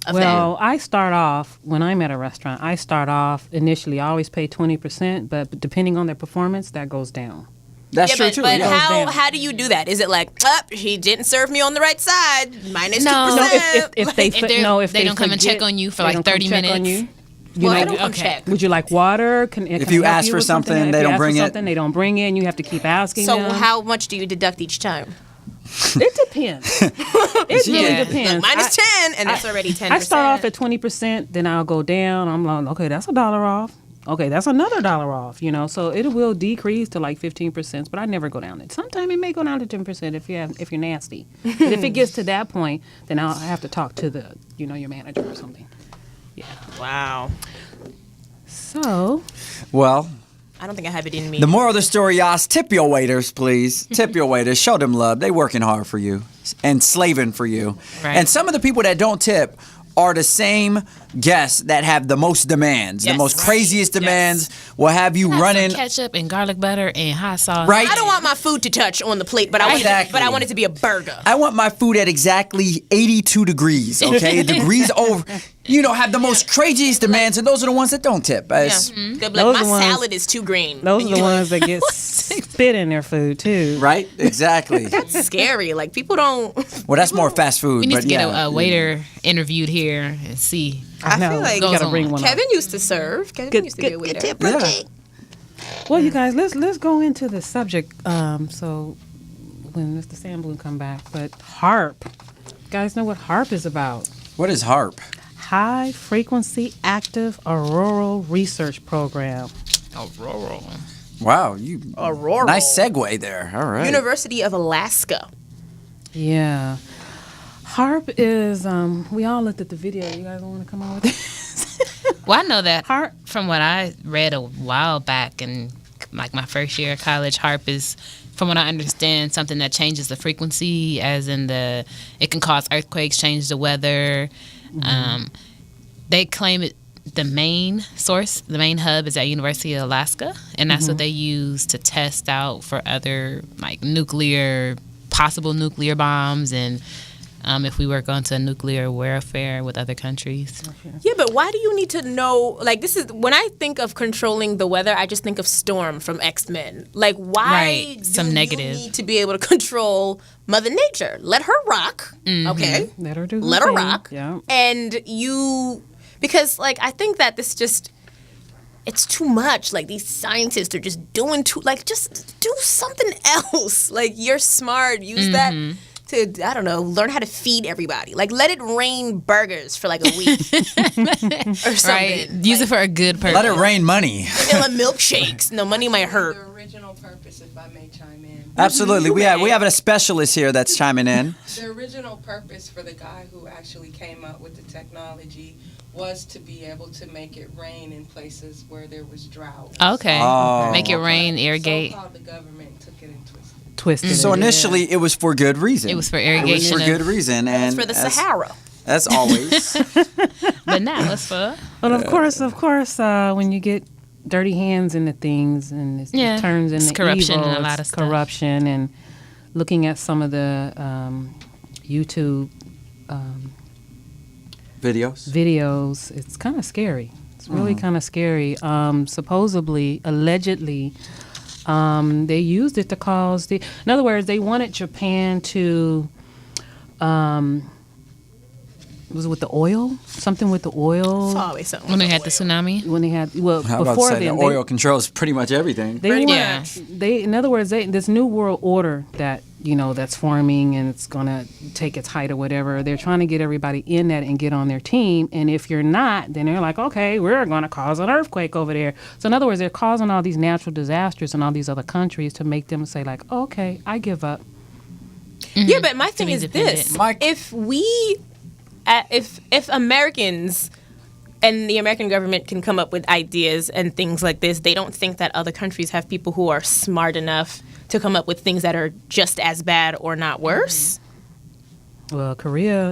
S4: of
S2: Well, I start off when I'm at a restaurant. I start off initially. I always pay 20%, but depending on their performance, that goes down.
S3: That's
S4: yeah,
S3: true
S4: but,
S3: too.
S4: but
S3: yeah.
S4: how do you do that? Is it like, he didn't serve me on the right side, minus
S5: No.
S4: 2%?
S2: No, if they
S5: they don't come and check on you for like 30 minutes.
S4: Well, they don't come
S5: okay.
S4: check.
S2: Would you like water? Can
S3: If
S2: I
S3: you
S2: help
S3: ask for
S2: with
S3: something,
S2: If
S3: they
S2: you
S3: don't
S2: ask for
S3: bring it.
S2: something, they don't bring it, and you have to keep asking
S4: So
S2: them.
S4: how much do you deduct each time?
S2: It depends. It really
S5: Yeah.
S2: depends.
S4: Look, minus 10, and that's already 10%.
S2: I start off at 20%, then I'll go down. I'm like, okay, that's $1 off. Okay, that's another $1 off. So it will decrease to like 15%, but I never go down. Sometimes it may go down to 10% if you're nasty. But if it gets to that point, then I'll have to talk to your manager or something. Yeah.
S4: Wow.
S2: So,
S3: Well,
S4: I don't think I have it in me.
S3: the moral of the story, y'all, is tip your waiters, please. Tip your waiters. Show them love. They working hard for you and slaving for you.
S5: Right.
S3: And some of the people that don't tip are the same guests that have the most demands, the
S4: Yes.
S3: most
S4: Right.
S3: craziest demands. Will have you
S5: Have
S3: running.
S5: some ketchup and garlic butter and hot sauce.
S3: Right.
S4: I don't want my food to touch on the plate, but I want
S3: Exactly.
S4: but I want it to be a burger.
S3: I want my food at exactly 82 degrees, okay? Degrees over. You know, have the most craziest demands, and those are the ones that don't tip.
S4: Yeah.
S3: It's-
S4: They'll be like,
S2: Those
S4: my
S2: are the ones-
S4: salad is too green.
S2: those
S4: And
S2: are the
S4: you like,
S2: ones that get spit in their food, too.
S3: Right? Exactly.
S4: That's scary. Like people don't.
S3: Well, that's more fast food.
S5: We need
S3: but
S5: to get
S3: yeah.
S5: a waiter interviewed here and see.
S4: I
S2: know.
S4: feel like
S2: You got to
S5: goes
S2: bring
S5: on.
S2: one
S4: Kevin
S2: up.
S4: used to serve. Kevin used to be a waiter.
S3: Yeah.
S2: Well, you guys, let's go into the subject. So when Mr. Sandbloom come back, but HAARP. You guys know what HAARP is about?
S3: What is HAARP?
S2: High Frequency Active Auroral Research Program.
S5: Aurora.
S3: Wow, you
S4: Aurora.
S3: nice segue there. All right.
S4: University of Alaska.
S2: Yeah. HAARP is, we all looked at the video. You guys want to come on with this?
S5: Well, I know that
S2: HAARP.
S5: from what I read a while back in like my first year of college. HAARP is, from what I understand, something that changes the frequency, as in it can cause earthquakes, change the weather. They claim it. The main source, the main hub, is at University of Alaska, and that's what they use to test out for other like possible nuclear bombs, and if we were going to nuclear warfare with other countries.
S4: Yeah, but why do you need to know? Like, this is when I think of controlling the weather, I just think of Storm from X-Men. Like, why
S5: Right,
S4: do
S5: some
S4: you
S5: negative.
S4: need to be able to control Mother Nature? Let her rock, okay?
S2: Let her do her
S4: Let her
S2: thing.
S4: rock.
S2: Yeah.
S4: And because like I think that this just. It's too much. Like, these scientists are just doing just do something else. Like, you're smart. Use that to, I don't know, learn how to feed everybody. Like, let it rain burgers for like a week or something.
S5: Right, use it for a good purpose.
S3: Let it rain money.
S4: Vanilla milkshakes. No, money might hurt.
S6: The original purpose, if I may chime in.
S3: Absolutely. We have a specialist here that's chiming in.
S6: The original purpose for the guy who actually came up with the technology was to be able to make it rain in places where there was drought.
S5: Okay,
S3: Oh,
S5: make it
S3: okay.
S5: rain, irrigate.
S6: So-called the government took it and twisted it.
S2: Twisted.
S3: So
S2: it.
S3: initially, it was for good reason.
S5: It was for
S3: It was
S5: irrigation.
S3: for good reason, and
S4: It's for the
S3: as-
S4: Sahara.
S3: As always.
S5: But now it's for
S2: Well, of course, when you get dirty hands into things and
S5: Yeah,
S2: it turns into
S5: it's corruption
S2: evil,
S5: and a lot
S2: it's
S5: of stuff.
S2: corruption, and looking at some of the YouTube videos, it's kind of scary. It's really kind of scary. Supposedly, allegedly, they used it to cause in other words, they wanted Japan to, was it with the oil? Something with the oil?
S4: It's always something.
S5: when they had the tsunami.
S2: When they had,
S3: How about to
S2: before
S3: say
S2: then,
S3: the oil controls pretty much everything.
S2: they
S4: Pretty
S2: want,
S4: much.
S2: in other words, this new world order that that's forming and it's gonna take its height or whatever. They're trying to get everybody in that and get on their team. And if you're not, then they're like, okay, we're gonna cause an earthquake over there. So in other words, they're causing all these natural disasters in all these other countries to make them say like, okay, I give up.
S4: Yeah, but my thing
S5: be
S4: is
S5: independent.
S4: this:
S3: Mike-
S4: if Americans and the American government can come up with ideas and things like this, they don't think that other countries have people who are smart enough to come up with things that are just as bad or not worse.
S2: Well,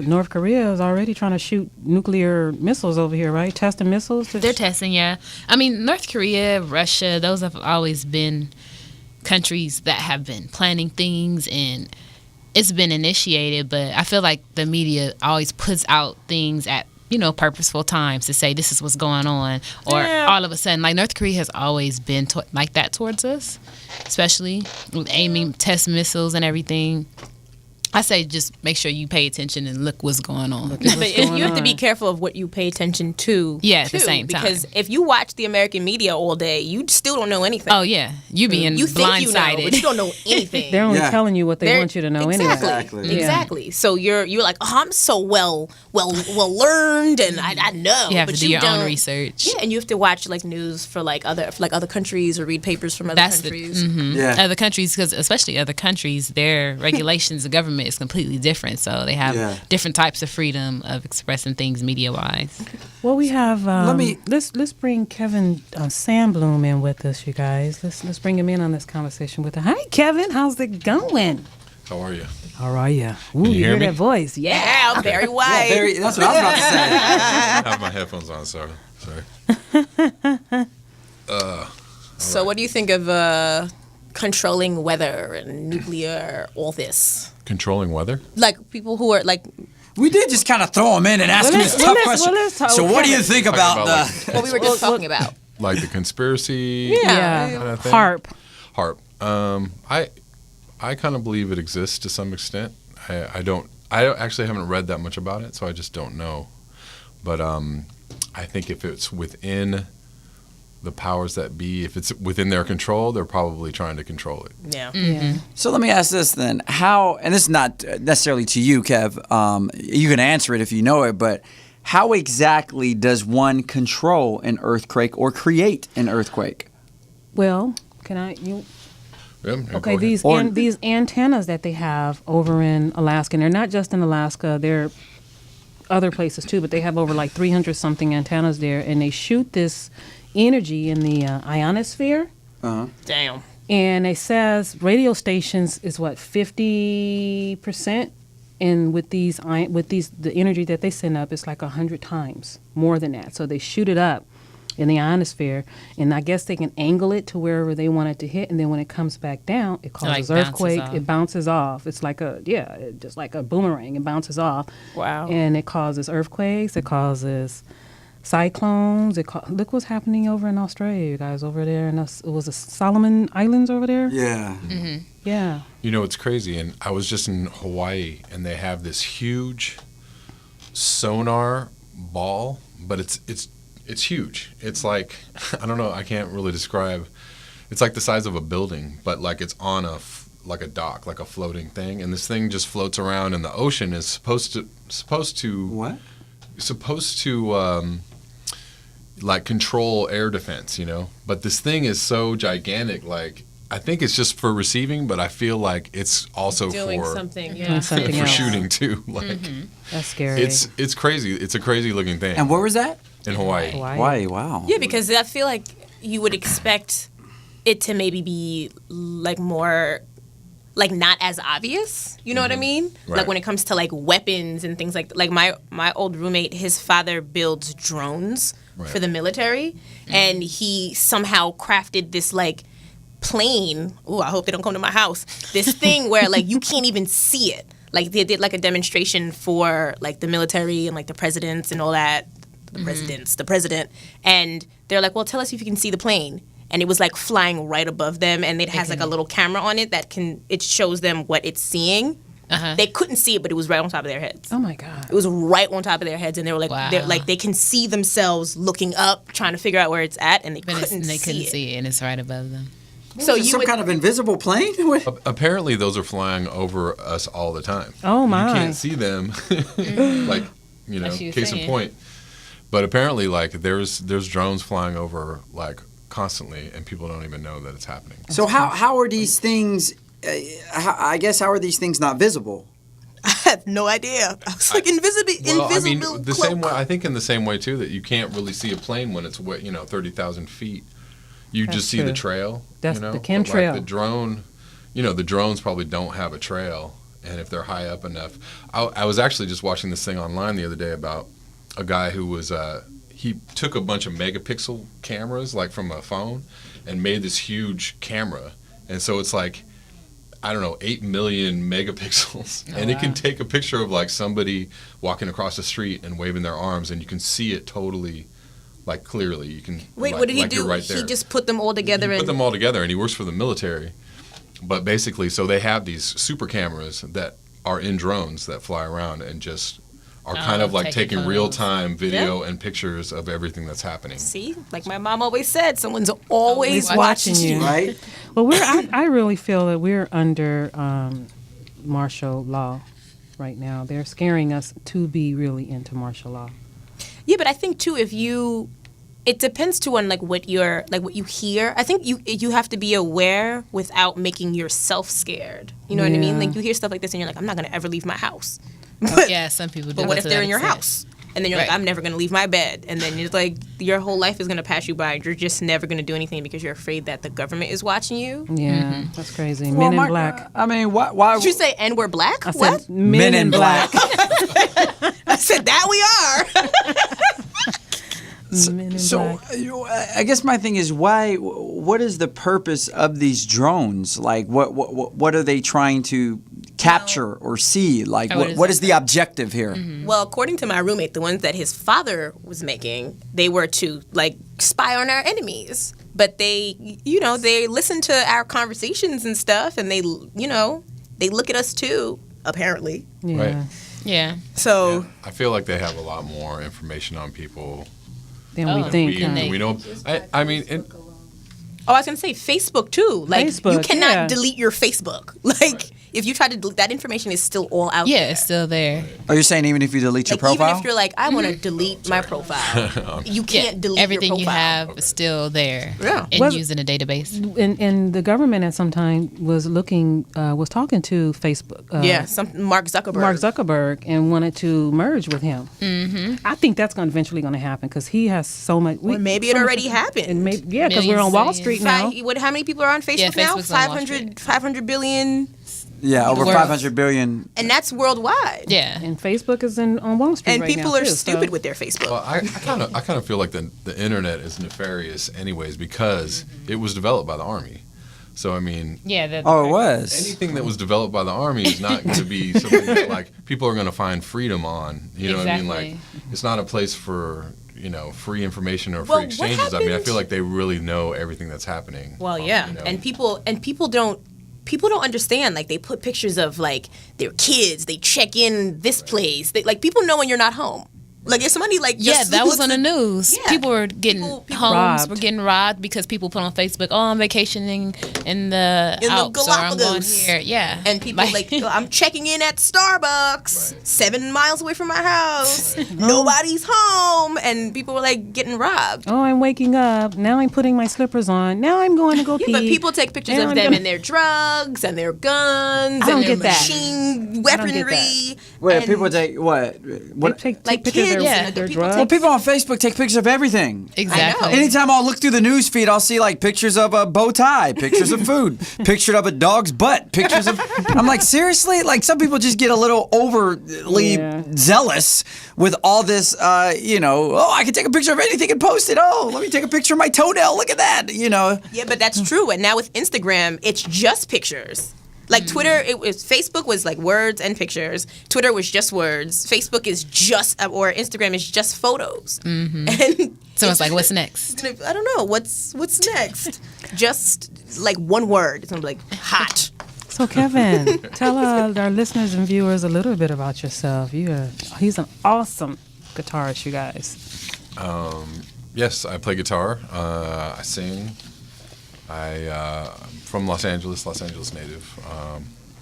S2: North Korea is already trying to shoot nuclear missiles over here, right? Testing missiles.
S5: They're testing, yeah. I mean, North Korea, Russia, those have always been countries that have been planning things, and it's been initiated, but I feel like the media always puts out things at purposeful times to say this is what's going on, or all of a sudden, like North Korea has always been like that towards us, especially with aiming test missiles and everything. I say just make sure you pay attention and look what's going on.
S4: But you have to be careful of what you pay attention to.
S5: Yeah, at the
S4: too,
S5: same time.
S4: because if you watch the American media all day, you still don't know anything.
S5: Oh yeah, you being
S4: you think you know,
S5: blindsided.
S4: but you don't know anything.
S2: They're only
S3: Yeah.
S2: telling you what they want you to know anyway.
S4: Exactly.
S2: Yeah.
S4: Exactly. So you're like, oh, I'm so well learned, and I know.
S5: You have
S4: but
S5: to do your own
S4: don't.
S5: research.
S4: Yeah, and you have to watch like news for like other countries or read papers from other
S5: That's
S4: countries.
S3: Yeah.
S5: Other countries, because especially other countries, their regulations, the government government is completely different. So they have different types of freedom of expressing things media-wise.
S2: Well, we have. Let's bring Kevin Sandbloom in with us, you guys. Let's bring him in on this conversation with us. Hi, Kevin. How's it going?
S7: How are you?
S2: How are you? Ooh, you hear
S7: me?
S2: that voice? Yeah.
S4: Very wide.
S3: That's what I was about to say.
S7: I have my headphones on, sorry.
S4: So what do you think of controlling weather and nuclear, all this?
S7: Controlling weather?
S4: Like people who are like...
S3: We did just kind of throw him in and ask him this tough question. So what do you think about the...
S4: What we were just talking about.
S7: Like the conspiracy
S2: Yeah.
S7: kind of thing?
S2: HAARP.
S7: HAARP. I kind of believe it exists to some extent. I actually haven't read that much about it, so I just don't know. But I think if it's within the powers that be, if it's within their control, they're probably trying to control it.
S4: Yeah.
S2: Yeah.
S3: So let me ask this then. How, and this is not necessarily to you, Kev, you can answer it if you know it, but how exactly does one control an earthquake or create an earthquake?
S2: Well, can I...
S7: Yeah,
S2: Okay, these antennas that they have over in Alaska, and they're not just in Alaska, they're other places too, but they have over like 300 something antennas there, and they shoot this energy in the ionosphere.
S4: Damn.
S2: And it says radio stations is what 50%, and with these the energy that they send up, it's like 100 times more than that. So they shoot it up in the ionosphere, and I guess they can angle it to wherever they want it to hit, and then when it comes back down, it causes earthquake. It bounces off. It's like just like a boomerang. It bounces off.
S4: Wow.
S2: And it causes earthquakes. It causes cyclones. Look what's happening over in Australia, you guys, over there. And it was the Solomon Islands over there.
S3: Yeah.
S2: Mm-hmm. Yeah.
S7: You know, it's crazy. And I was just in Hawaii, and they have this huge sonar ball, but it's huge. It's like, I don't know, I can't really describe. It's like the size of a building, but like it's on like a dock, like a floating thing, and this thing just floats around in the ocean. Is supposed to
S3: What?
S7: Supposed to like control air defense, you know. But this thing is so gigantic. Like I think it's just for receiving, but I feel like it's also
S4: Doing
S7: for
S4: something.
S2: Doing
S4: Yeah.
S2: something
S7: for
S2: else.
S7: shooting too. Like
S2: That's scary.
S7: it's crazy. It's a crazy looking thing.
S3: And where was that?
S7: In Hawaii.
S3: Hawaii, wow.
S4: Yeah, because I feel like you would expect it to maybe be like more, like not as obvious. You know what I mean?
S7: Right.
S4: Like when it comes to like weapons and things like my old roommate, his father builds drones for the military, and he somehow crafted this like plane. Ooh, I hope they don't come to my house. This thing where like you can't even see it. Like they did like a demonstration for like the military and like the presidents and all that. The president, and they're like, well, tell us if you can see the plane. And it was like flying right above them, and it has like a little camera on it it shows them what it's seeing. They couldn't see it, but it was right on top of their heads.
S2: Oh my God.
S4: It was right on top of their heads, and they were like,
S5: Wow.
S4: they're like they can see themselves looking up, trying to figure out where it's at, and they couldn't see it.
S5: and it's right above them.
S4: So
S3: Is it some kind of invisible plane?
S7: Apparently, those are flying over us all the time.
S2: Oh my.
S7: You can't see them, like, you know,
S5: Like you were
S7: case in
S5: saying.
S7: point. But apparently, like, there's drones flying over like constantly, and people don't even know that it's happening.
S3: So how are these things? I guess how are these things not visible?
S4: I have no idea. I was like invisible.
S7: Well, I mean,
S4: invisible
S7: the
S4: cloak.
S7: same way. I think in the same way too that you can't really see a plane when it's 30,000 feet. You
S2: That's
S7: just see the
S2: true.
S7: trail.
S2: That's
S7: you know?
S2: the
S7: But,
S2: chemtrail.
S7: like, the drone, the drones probably don't have a trail, and if they're high up enough, I was actually just watching this thing online the other day about a guy who was he took a bunch of megapixel cameras like from a phone and made this huge camera, and so it's like, I don't know, 8 million megapixels, and it can take a picture of like somebody walking across the street and waving their arms, and you can see it totally, like clearly. You can
S4: Wait,
S7: like,
S4: what did he
S7: like
S4: do?
S7: you're right
S4: He
S7: there.
S4: just put them all together
S7: He
S4: and
S7: put them all together, and he works for the military. But basically, so they have these super cameras that are in drones that fly around and just are kind of like taking
S5: photos.
S7: real-time video and pictures of everything that's happening.
S4: see, like my mom always said, someone's always
S2: watching
S4: watching
S2: you.
S3: Right?
S2: Well, I really feel that we're under martial law right now. They're scaring us to be really into martial law.
S4: Yeah, but I think too, if you It depends too on like what you hear. I think you have to be aware without making yourself scared. You know what I mean? Like you hear stuff like this and you're like, I'm not gonna ever leave my house. But,
S5: Yeah, some people do.
S4: But what if they're in your
S5: extent.
S4: house? And then you're like,
S5: Right.
S4: I'm never gonna leave my bed. And then it's like your whole life is gonna pass you by and you're just never gonna do anything because you're afraid that the government is watching you.
S2: Yeah, that's crazy.
S3: Well,
S2: Men in Black.
S3: I mean, why
S4: Did you say and we're black?
S2: I said
S4: What?
S2: Men in Black.
S4: I said that we are.
S2: Men in
S3: So,
S2: Black.
S3: I guess my thing is, what is the purpose of these drones? Like, what are they trying to capture or see? Like, what is the objective here?
S4: Well, according to my roommate, the ones that his father was making, they were to like spy on our enemies. But they listen to our conversations and stuff, and they look at us too, apparently.
S2: Yeah.
S7: Right.
S5: Yeah.
S4: So
S7: I feel like they have a lot more information on people
S2: Then
S5: Oh,
S2: we
S7: than
S2: think.
S7: we know. I mean,
S4: I was gonna say Facebook too. Like you
S2: Facebook,
S4: cannot
S2: yeah.
S4: delete your Facebook. Like if you try to delete that information is still all out
S5: Yeah,
S4: there.
S5: it's still there.
S3: Are you saying even if you delete your
S4: Like
S3: profile?
S4: even if you're like, I want to delete my profile, you can't delete
S5: Everything
S4: your
S5: you
S4: profile.
S5: have is still there.
S4: Yeah.
S5: And
S2: Was-
S5: used in a database.
S2: And the government at some time was talking to Facebook.
S4: Mark Zuckerberg.
S2: Mark Zuckerberg and wanted to merge with him. Mm-hmm. I think that's eventually going to happen because he has so much.
S4: Or maybe it already happened.
S2: And because we're on Wall Street now.
S4: How many people are on Facebook now?
S5: Facebook's on Wall Street.
S4: 500 billion,
S3: yeah, over
S5: World.
S3: 500 billion.
S4: and that's worldwide.
S5: Yeah.
S2: And Facebook is on Wall Street
S4: And
S2: right
S4: people
S2: now,
S4: are
S2: too,
S4: stupid
S2: so.
S4: with their Facebook.
S7: well, I kind of feel like the internet is nefarious, anyways, because it was developed by the army. So I mean,
S5: Yeah.
S3: Oh, it was.
S7: anything that was developed by the army is not going to be something that like people are going to find freedom on. You know what I mean? Like it's not a place for free information or free
S4: Well, what
S7: exchanges. I mean, I
S4: happened-
S7: feel like they really know everything that's happening.
S4: Well, yeah,
S7: you know.
S4: and people don't understand. Like they put pictures of like their kids. They check in this place. People know when you're not home. Like if somebody like
S5: Yeah,
S4: just
S5: that was on the news.
S4: Yeah.
S5: People were getting
S4: People
S5: homes
S2: robbed.
S5: were getting robbed because people put on Facebook, "Oh, I'm vacationing in the
S4: In the
S5: Alps," or "I'm going
S4: Galapagos.
S5: here." Yeah,
S4: And people I'm checking in at Starbucks, 7 miles away from my house. Nobody's home, and people were like getting robbed.
S2: Oh, I'm waking up. Now I'm putting my slippers on. Now I'm going to go pee.
S4: But people take pictures
S2: Now
S4: of
S2: I'm
S4: them
S2: gonna-
S4: and their drugs and their guns
S2: I don't
S4: and their
S2: get that.
S4: machine
S2: I don't get
S4: weaponry.
S3: Wait,
S4: and
S3: people take what?
S2: They take
S4: like
S2: pictures of
S4: kids,
S2: their,
S4: people
S2: drugs.
S3: Well, people on Facebook take pictures of everything.
S5: exactly.
S3: Anytime I'll look through the news feed, I'll see like pictures of a bow tie, pictures of food, picture of a dog's butt, pictures of. I'm like, seriously? Like some people just get a little overly
S2: Yeah.
S3: zealous with all this. Oh, I can take a picture of anything and post it. Oh, let me take a picture of my toenail. Look at that.
S4: Yeah, but that's true. And now with Instagram, it's just pictures. Like Twitter, Facebook was like words and pictures. Twitter was just words. Facebook is just, or Instagram is just photos. And
S5: So it's like, what's next?
S4: I don't know what's next. Just like one word. It's gonna be like hot.
S2: So Kevin, tell our listeners and viewers a little bit about yourself. He's an awesome guitarist, you guys.
S7: Yes, I play guitar. I sing. I'm from Los Angeles native.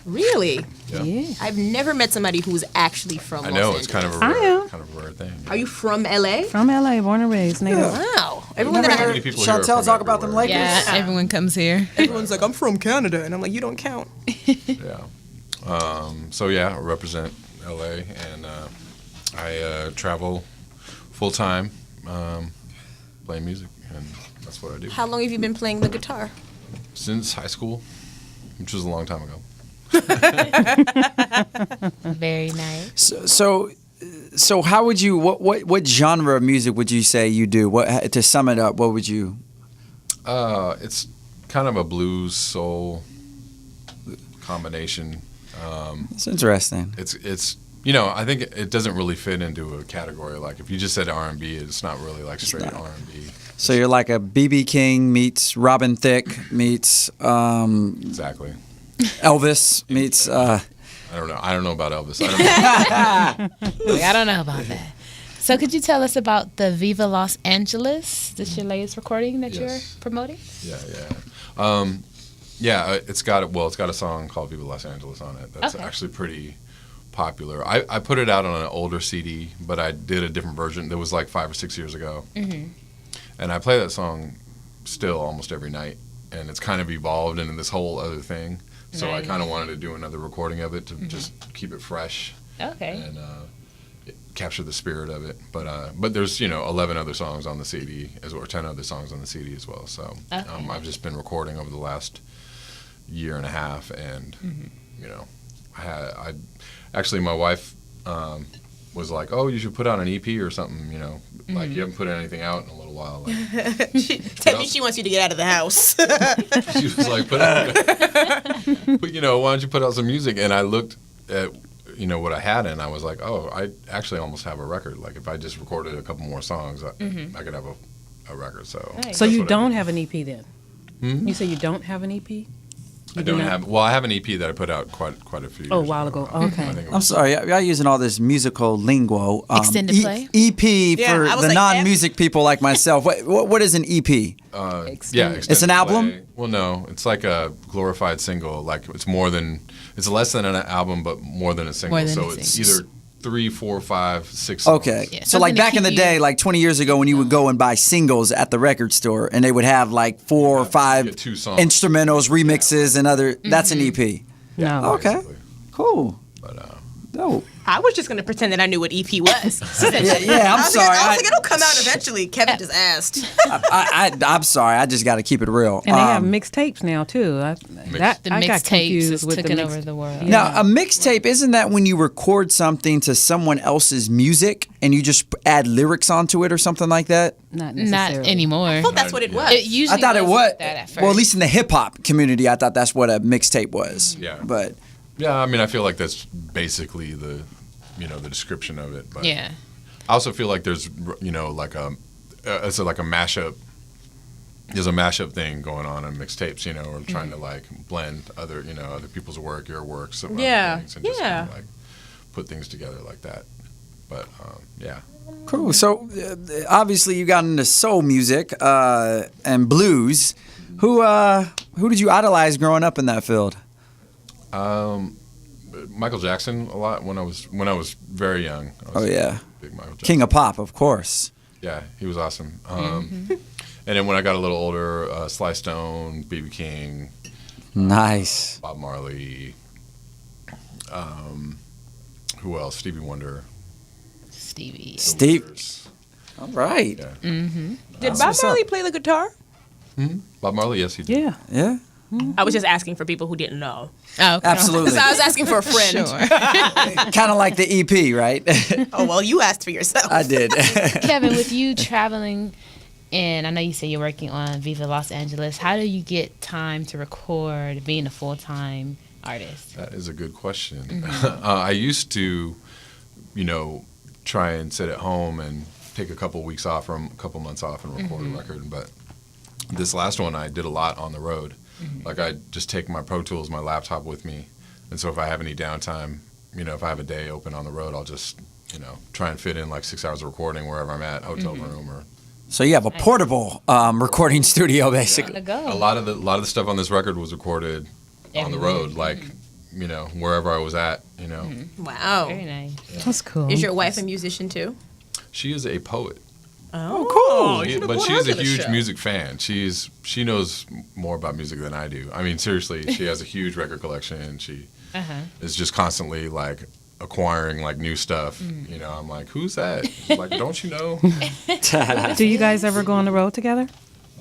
S4: Really?
S7: Yeah.
S4: I've never met somebody who's actually from
S7: I
S4: Los
S7: know
S4: Angeles.
S7: it's kind of
S2: I am.
S7: a rare thing.
S4: Are you from LA?
S2: From LA, born and raised, native.
S4: Wow. Everyone that I
S7: Many
S4: heard,
S7: people here are
S3: Chantel
S7: from
S3: talk about them
S7: everywhere.
S3: Lakers.
S5: Yeah, everyone comes here.
S4: everyone's like, I'm from Canada, and I'm like, you don't count.
S7: Yeah. So yeah, I represent LA, and I travel full time, playing music, and that's what I do
S4: How long have you been playing the guitar?
S7: since high school, which was a long time ago.
S5: Very nice.
S3: So how would you? What genre of music would you say you do? What to sum it up? What would you?
S7: It's kind of a blues soul combination.
S3: It's interesting.
S7: It's I think it doesn't really fit into a category. Like if you just said R&B, it's not really like straight R&B.
S3: So you're like a B.B. King meets Robin Thicke meets
S7: Exactly.
S3: Elvis meets.
S7: I don't know. I don't know about Elvis. I don't know.
S5: I don't know about that. So could you tell us about the Viva Los Angeles? This your latest recording that
S7: Yes.
S5: you're promoting?
S7: Yeah. It's got a song called "Viva Los Angeles" on it. That's
S5: Okay.
S7: actually pretty popular. I put it out on an older CD, but I did a different version that was like 5 or 6 years ago. And I play that song still almost every night, and it's kind of evolved into this whole other thing. So I kind of wanted to do another recording of it to just keep it fresh.
S5: Okay.
S7: And capture the spirit of it. But there's 11 other songs on the CD or 10 other songs on the CD as well. So I've just been recording over the last year and a half, and I actually my wife was like, "Oh, you should put out an EP or something." Like you haven't put anything out in a little while. Like,
S4: She wants you to get out of the house.
S7: she was like, "But why don't you put out some music?" And I looked at what I had, and I was like, "Oh, I actually almost have a record. Like if I just recorded a couple more songs, I could have a record." So,
S2: So you don't have an EP then? You say you don't have an EP?
S7: I don't have. Well, I have an EP that I put out quite a few years
S2: a while ago. Okay.
S7: I think it
S3: I'm
S7: was-
S3: sorry, y'all using all this musical lingo.
S5: Extended play?
S3: EP
S4: Yeah,
S3: for
S4: I was
S3: the
S4: like,
S3: non-music people like myself. What is an EP?
S7: yeah,
S2: Extended.
S3: It's an
S7: extended
S3: album?
S7: play. Well, no, it's like a glorified single. Like it's less than an album, but more than a single.
S5: More than
S7: So
S5: a
S7: it's
S5: single.
S7: either 3, 4, 5, 6 songs.
S3: Okay.
S5: Yeah,
S3: So like
S5: something to
S3: back in the
S5: keep
S3: day,
S5: you-
S3: like 20 years ago when you would go and buy singles at the record store and they would have like 4 or 5
S7: get 2 songs.
S3: instrumentals, remixes, and other. That's an EP.
S2: No.
S3: Okay.
S7: Basically.
S3: Cool.
S7: But
S3: Dope.
S4: I was just going to pretend that I knew what EP was.
S3: Yeah, I'm sorry.
S4: I was like, it'll come out eventually. Kevin just asked.
S3: I'm sorry. I just got to keep it real.
S2: And they have mixtapes now too.
S5: The
S2: I got
S5: mixtapes
S2: confused
S5: is
S2: with
S5: taking
S2: the
S5: over the world.
S3: Now, a mixtape, isn't that when you record something to someone else's music and you just add lyrics onto it or something like that?
S2: Not
S5: Not
S2: necessarily.
S5: anymore.
S4: I thought that's what it was.
S5: It usually
S3: I thought it was.
S5: like that at first.
S3: Well, at least in the hip hop community, I thought that's what a mixtape was.
S7: Yeah.
S3: But
S7: yeah, I mean, I feel like that's basically the description of it. But
S5: Yeah.
S7: I also feel like there's like it's like a mashup. There's a mashup thing going on in mixtapes, or trying to like blend other people's work, your work, some other
S4: Yeah,
S7: things, and just
S4: yeah.
S7: kind of like put things together like that. But yeah,
S3: cool. So obviously you got into soul music and blues. Who did you idolize growing up in that field?
S7: Michael Jackson a lot when I was very young. I was
S3: Oh yeah,
S7: a big Michael Jackson.
S3: King of Pop, of course.
S7: Yeah, he was awesome. And then when I got a little older, Sly Stone, B.B. King,
S3: Nice.
S7: Bob Marley, who else? Stevie Wonder.
S5: Stevie.
S3: Steve.
S7: Hooters.
S3: All right.
S7: Yeah.
S4: Did
S3: That's
S4: Bob
S3: what's
S4: Marley
S3: up.
S4: play the guitar?
S7: Bob Marley, yes, he did.
S2: Yeah.
S3: Yeah.
S4: I was just asking for people who didn't know.
S5: Oh, okay.
S3: Absolutely.
S4: So I was asking for a friend.
S5: Sure.
S3: Kind of like the EP, right?
S4: Oh, well, you asked for yourself.
S3: I did.
S5: Kevin, with you traveling, and I know you say you're working on Viva Los Angeles, how do you get time to record being a full-time artist?
S7: That is a good question. I used to, try and sit at home and take a couple weeks off or a couple months off and record a record. But this last one, I did a lot on the road. Like I just take my Pro Tools, my laptop with me, and so if I have any downtime, if I have a day open on the road, I'll just try and fit in like 6 hours of recording wherever I'm at, hotel room or.
S3: So you have a portable recording studio, basically.
S5: To go.
S7: A lot of the stuff on this record was recorded on the
S5: Everywhere.
S7: road, like wherever I was at.
S4: Wow.
S5: Very nice.
S2: That's cool.
S4: Is your wife a musician too?
S7: She is a poet.
S4: Oh,
S3: cool.
S7: But she's a huge music fan. She knows more about music than I do. I mean, seriously, she has a huge record collection, and she is just constantly like acquiring like new stuff. I'm like, who's that? She's like, don't you know?
S2: Do you guys ever go on the road together?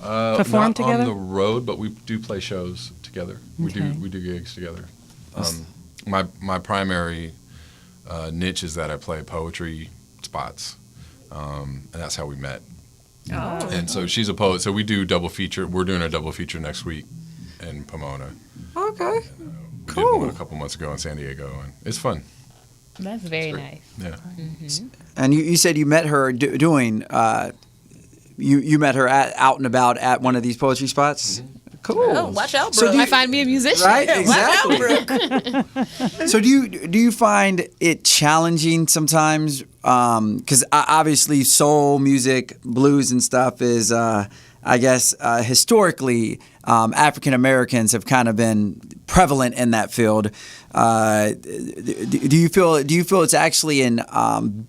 S2: Perform
S7: Not
S2: together?
S7: on the road, but we do play shows together.
S2: Okay.
S7: We do gigs together. My primary niche is that I play poetry spots. And that's how we met.
S4: Oh.
S7: And so she's a poet. So we do double feature. We're doing a double feature next week in Pomona.
S3: Okay.
S7: We did one a couple months ago in San Diego, and it's fun.
S5: That's very nice.
S7: Yeah.
S3: And you said you met her doing. You met her out and about at one of these poetry spots. Cool.
S4: Oh, watch out,
S3: So
S4: bro.
S3: do you-
S5: Might find me a musician.
S3: Right,
S4: Watch out,
S3: exactly.
S4: Brooke.
S3: So do you find it challenging sometimes? Because obviously soul music, blues, and stuff is, I guess, historically African Americans have kind of been prevalent in that field. Do you feel it's actually kind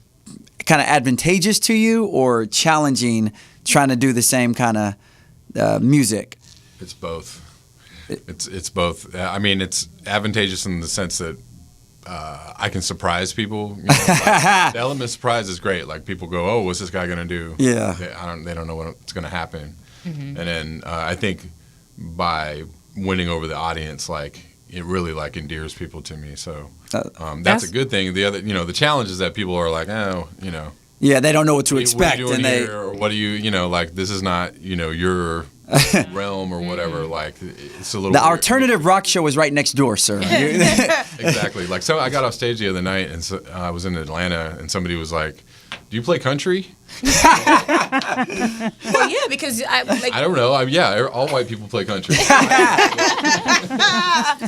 S3: of advantageous to you or challenging trying to do the same kind of music?
S7: It's both. It's both. I mean, it's advantageous in the sense that I can surprise people. You know, like, the element of surprise is great. Like people go, "Oh, what's this guy gonna do?"
S3: Yeah.
S7: They don't know what's gonna happen. And then I think by winning over the audience, like it really like endears people to me. So that's a good thing. The other, the challenge is that people are like, "Oh,
S3: Yeah, they don't know what to expect,
S7: what are you doing
S3: and they.
S7: here? Or what do you, like this is not, your realm or whatever." Like it's a little.
S3: The
S7: weird.
S3: alternative rock show is right next door, sir.
S7: Exactly. Like so, I got off stage the other night, and so, I was in Atlanta, and somebody was like, "Do you play country?"
S4: Well, yeah, because I
S7: don't know. All white people play country.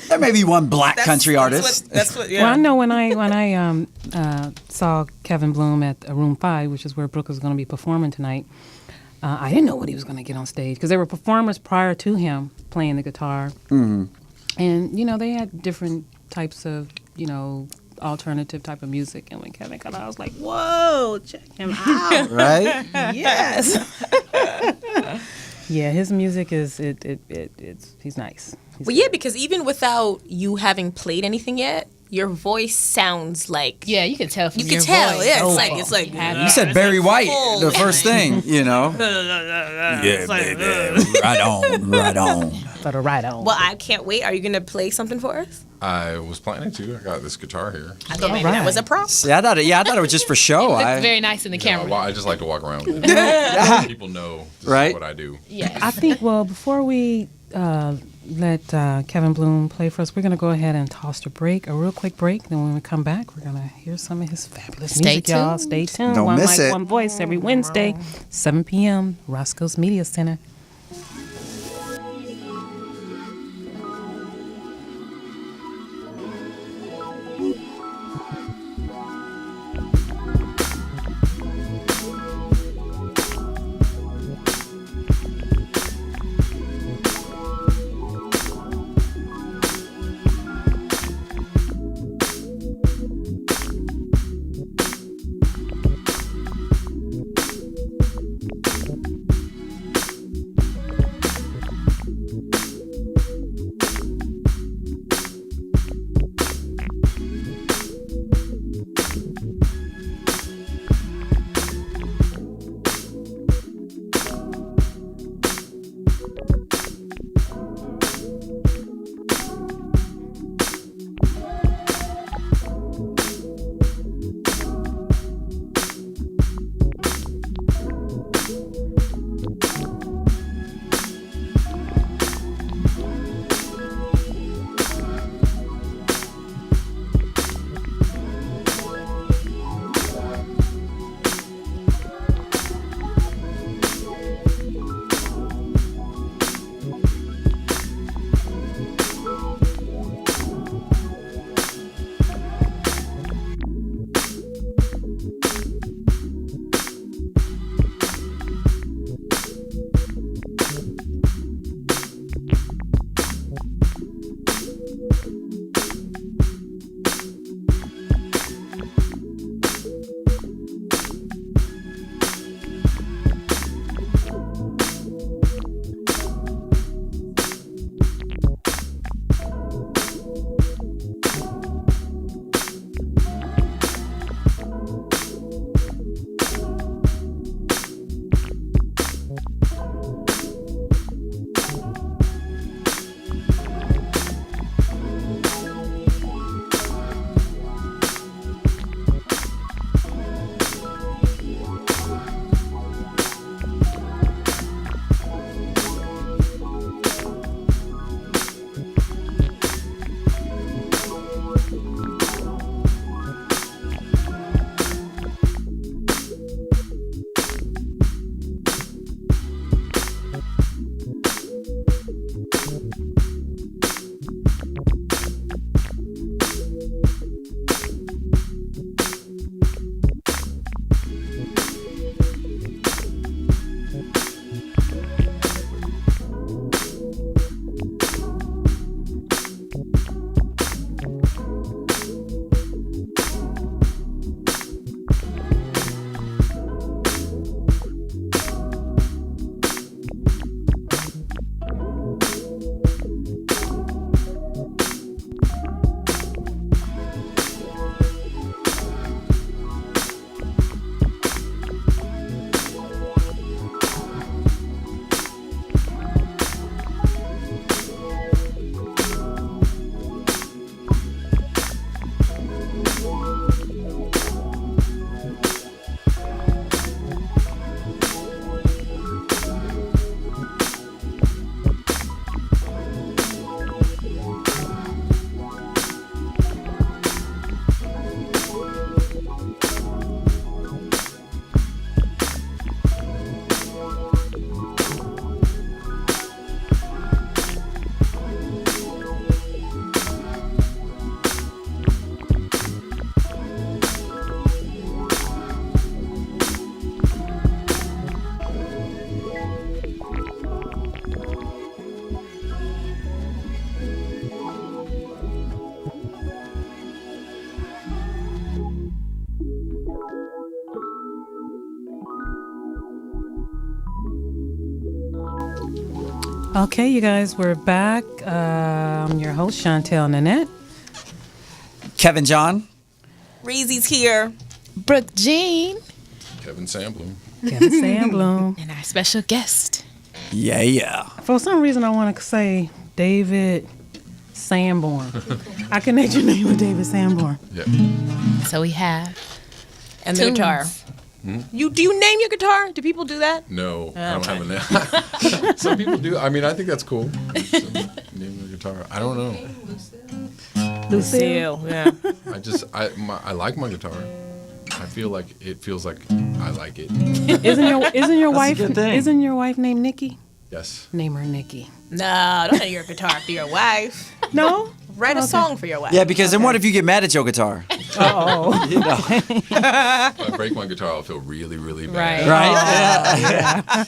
S3: There may be one black country artist.
S4: That's what. Yeah.
S2: Well, I know when I saw Kevin Bloom at Room 5, which is where Brooke was going to be performing tonight, I didn't know what he was going to get on stage because there were performers prior to him playing the guitar. Mm-hmm. And, they had different types of, alternative type of music. And when Kevin got out, I was like, whoa, check him out.
S3: Right?
S2: Yes. Yeah, his music is, he's nice.
S4: Because even without you having played anything yet, your voice sounds like
S5: Yeah, you can tell from
S4: you
S5: your
S4: can tell.
S5: voice.
S4: Yeah, it's like
S3: You said Barry White,
S4: full.
S3: the first thing, Yeah, baby. Right on.
S2: For the right on.
S4: Well, I can't wait. Are you gonna play something for us?
S7: I was planning to. I got this guitar here.
S4: I thought maybe that was a prop.
S3: See, I thought it was just for show.
S5: Looks very nice in the camera.
S7: I just like to walk around with it. People know this
S3: Right?
S7: is what I do.
S5: Yes.
S2: I think, before we let Kevin Bloom play for us, we're going to go ahead and toss a real quick break. Then when we come back, we're going to hear some of his fabulous music, y'all. Stay tuned.
S3: Don't
S2: One
S3: miss
S2: Mic,
S3: it.
S2: One Voice every Wednesday, 7 p.m., Roscoe's Media Center. Okay, you guys, we're back. I'm your host, Chantel Nanette.
S3: Kevin John.
S4: Reezy's here.
S5: Brooke Jean.
S7: Kevin Sandbloom.
S2: Kevin Sandbloom.
S5: And our special guest.
S3: Yeah.
S2: For some reason, I want to say David Sanborn. I connect your name with David Sanborn.
S7: Yeah.
S5: So we have.
S4: And the
S5: Tunes.
S4: guitar. Do you name your guitar? Do people do that?
S7: No, I don't have a name. Some people do. I mean, I think that's cool. So, name the guitar. I don't know.
S2: Lucille.
S4: Yeah.
S7: I like my guitar. I feel like it feels like I like it.
S2: Isn't your wife
S3: good thing.
S2: isn't your wife named Nikki?
S7: Yes.
S2: Name her Nikki.
S4: No, don't name your guitar after your wife.
S2: No?
S4: Write a song for your wife.
S3: Yeah, because then what if you get mad at your guitar?
S2: Oh.
S3: You know.
S7: If I break my guitar, I'll feel really, really bad.
S3: Right?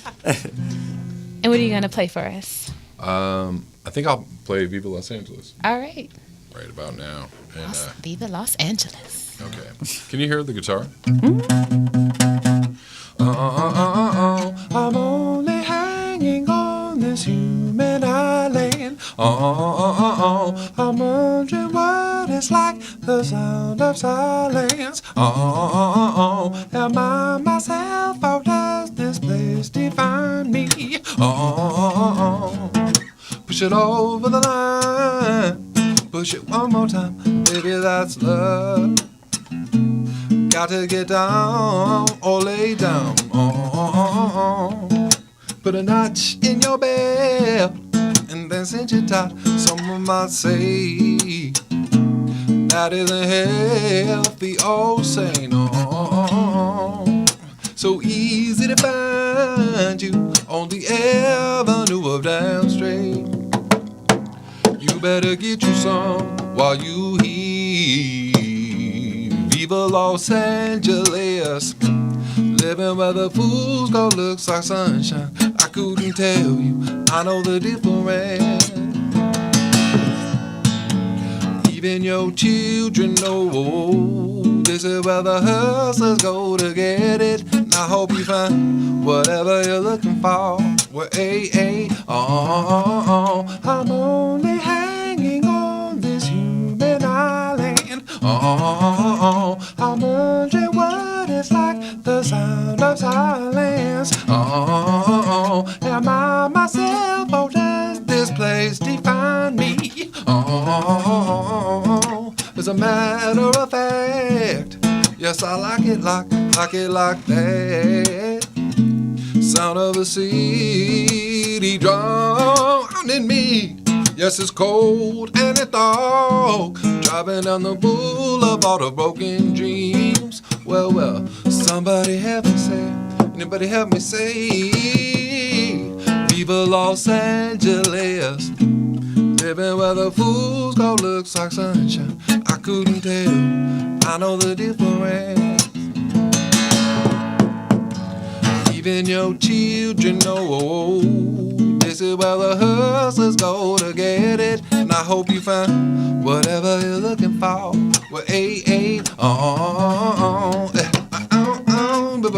S5: And what are you going to play for us?
S7: I think I'll play Viva Los Angeles
S5: All right.
S7: right about now. And
S5: Viva Los Angeles.
S7: okay, can you hear the guitar? I'm only hanging on this human island. I'm wondering what it's like, the sound of silence. Am I myself or does this place define me? Push it over the line, push it one more time, baby, that's love. Got to get down or lay down. Put a notch in your belt and then cinch it tight. Someone might say that isn't healthy. Oh, say no. So easy to find you on the avenue of damn straight. You better get you some while you here. Viva Los Angeles, living where the fools go looks like sunshine. I couldn't tell you, I know the difference. Even your children know this is where the hustlers go to get it. And I hope you find whatever you're looking for. Well, I'm only hanging on this human island. I'm wondering what it's like, the sound of silence. Am I myself or does this place define me? As a matter of fact, yes, I like it like that. Sound of a city drowning me. Yes, it's cold and it's dark, driving down the boulevard of broken dreams. Well, somebody help me say, anybody help me say, Viva Los Angeles, living where the fools go looks like sunshine. I couldn't tell, I know the difference. Even your children know this is where the hustlers go to get it. And I hope you find whatever you're looking for. Well, baby, oh, baby,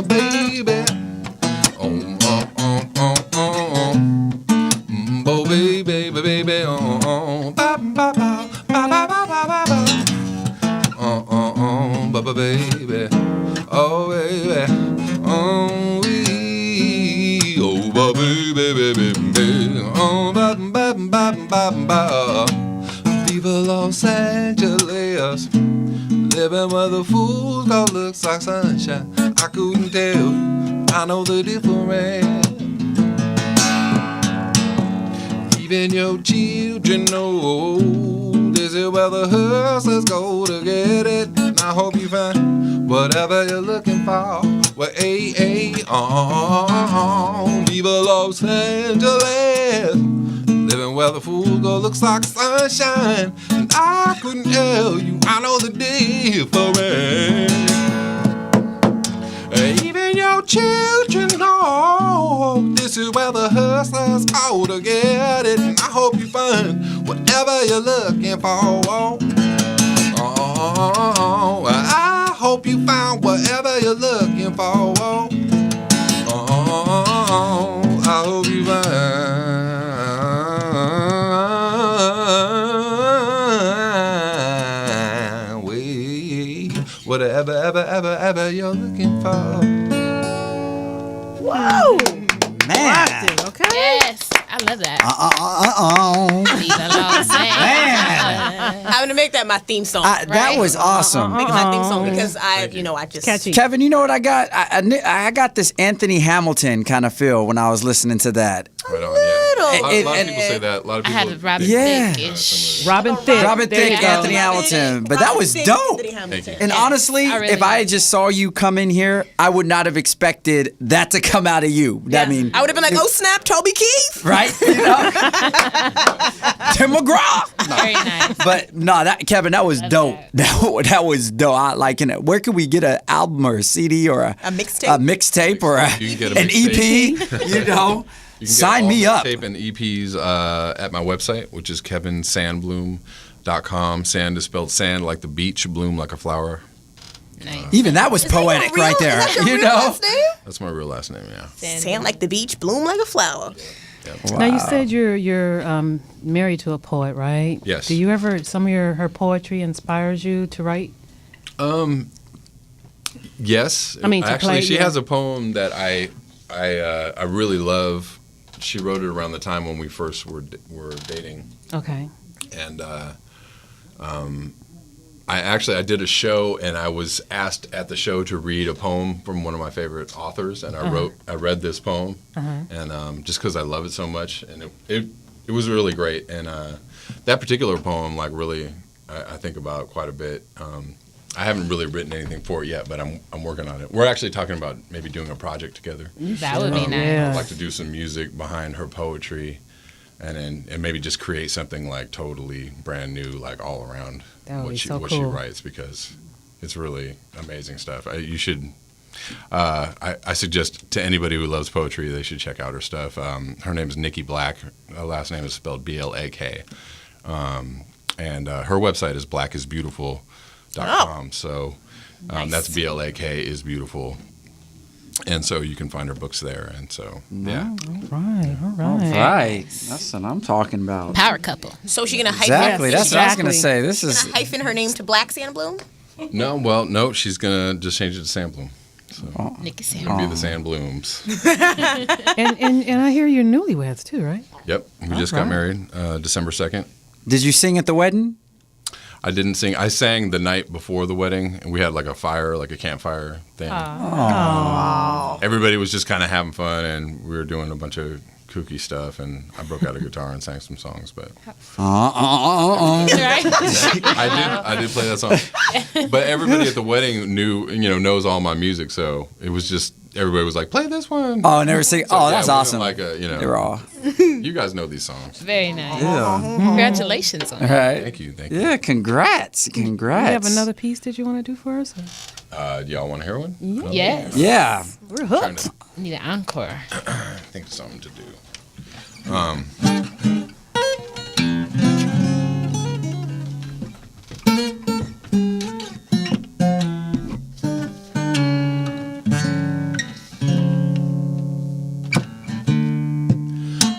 S7: baby, oh, baby, oh, Viva Los Angeles, living where the fools go looks like sunshine. I couldn't tell you, I know the difference. Even your children know this is where the hustlers go to get it. And I hope you find whatever you're looking for. Well, Viva Los Angeles, living where the fools go looks like sunshine. And I couldn't tell you, I know the difference. Even your children know this is where the hustlers go to get it. And I hope you find whatever you're looking for. I hope you found whatever you're looking for. I hope you find ever you're looking for.
S3: Whoa, man.
S2: Okay.
S5: Yes, I love that. Leave it alone,
S3: Man.
S4: I'm gonna make that my theme song.
S3: That was awesome.
S4: Make it my theme song because I just
S2: Catchy.
S3: Kevin, you know what I got? I got this Anthony Hamilton kind of feel when I was listening to that.
S7: Right on, yeah. A lot of people say that. A lot of
S5: I
S7: people.
S5: had a Robin
S3: Yeah.
S5: Thicke-ish.
S2: Robin Thicke.
S3: Robin
S2: There you
S3: Thicke,
S2: go.
S3: Anthony Hamilton. But that was dope.
S7: Thank you.
S3: And honestly,
S5: I really
S3: if I
S5: did.
S3: just saw you come in here, I would not have expected that to come out of you. I mean,
S4: I would have been like, oh snap, Toby Keith.
S3: right? You know? Tim McGraw.
S5: Very nice.
S3: But no, Kevin, that was dope. That was dope. I like it. Where can we get an album or a CD or a
S4: mixtape?
S3: A mixtape or
S7: You can get
S3: an
S7: a
S3: EP? You know,
S7: You can get
S3: sign
S7: all
S3: me
S7: the
S3: up.
S7: tape and EPs at my website, which is kevinsandbloom.com. Sand is spelled sand like the beach, bloom like a flower.
S5: Nice.
S3: Even that was poetic right there.
S4: Is that your
S3: You
S4: real
S3: know.
S4: last name?
S7: That's my real last name, yeah.
S4: Sand like the beach, bloom like a flower.
S2: Now you said you're married to a poet, right?
S7: Yes.
S2: Do you ever some of her poetry inspires you to write?
S7: Yes.
S2: I mean, to
S7: actually,
S2: play,
S7: she
S2: yeah.
S7: has a poem that I really love. She wrote it around the time when we first were dating,
S2: Okay.
S7: and I did a show, and I was asked at the show to read a poem from one of my favorite authors, and I read this poem, and just because I love it so much, and it was really great, and that particular poem, like, really, I think about quite a bit. I haven't really written anything for it yet, but I'm working on it. We're actually talking about maybe doing a project together.
S5: That would be nice.
S2: Yeah.
S7: I'd like to do some music behind her poetry, and maybe just create something like totally brand new, like all around
S2: That would
S7: what
S2: be
S7: she
S2: so
S7: what she
S2: cool.
S7: writes, because it's really amazing stuff. You should. I suggest to anybody who loves poetry, they should check out her stuff. Her name is Nikki Black. Her last name is spelled B-L-A-K, and her website is blackisbeautiful.com. So that's B-L-A-K is beautiful. And so you can find her books there. And so, yeah.
S2: All right.
S3: Right. That's what I'm talking about.
S5: Power couple.
S4: So she gonna hyphen
S3: Exactly. That's what I was gonna
S2: Exactly.
S3: say. This
S4: gonna
S3: is
S4: hyphen her name to Black Sandbloom?
S7: No, she's going to just change it to Sandbloom. So
S5: Nikki
S7: it'll
S5: Sandbloom.
S7: be the Sandblooms.
S2: And I hear you're newlyweds too, right?
S7: Yep. We just got married December 2nd.
S3: Did you sing at the wedding?
S7: I didn't sing. I sang the night before the wedding, and we had like a fire, like a campfire thing. Everybody was just kind of having fun, and we were doing a bunch of kooky stuff, and I broke out a guitar and sang some songs. But
S5: Right?
S7: I did play that song. But everybody at the wedding knows all my music, so it was just everybody was like, "Play this one."
S3: Oh, never sing.
S7: So,
S3: Oh,
S7: yeah,
S3: that's
S7: it wasn't
S3: awesome.
S7: Like
S3: They're all
S7: you guys know these songs.
S5: Very nice.
S3: yeah.
S5: Congratulations on that.
S3: Right.
S7: Thank you.
S3: Yeah. Congrats.
S2: You have another piece that you want to do for us?
S7: Y'all want to hear one?
S5: Yes.
S3: Yeah.
S2: We're
S7: Trying
S2: hooked.
S7: to
S5: Need an encore.
S7: think of something to do.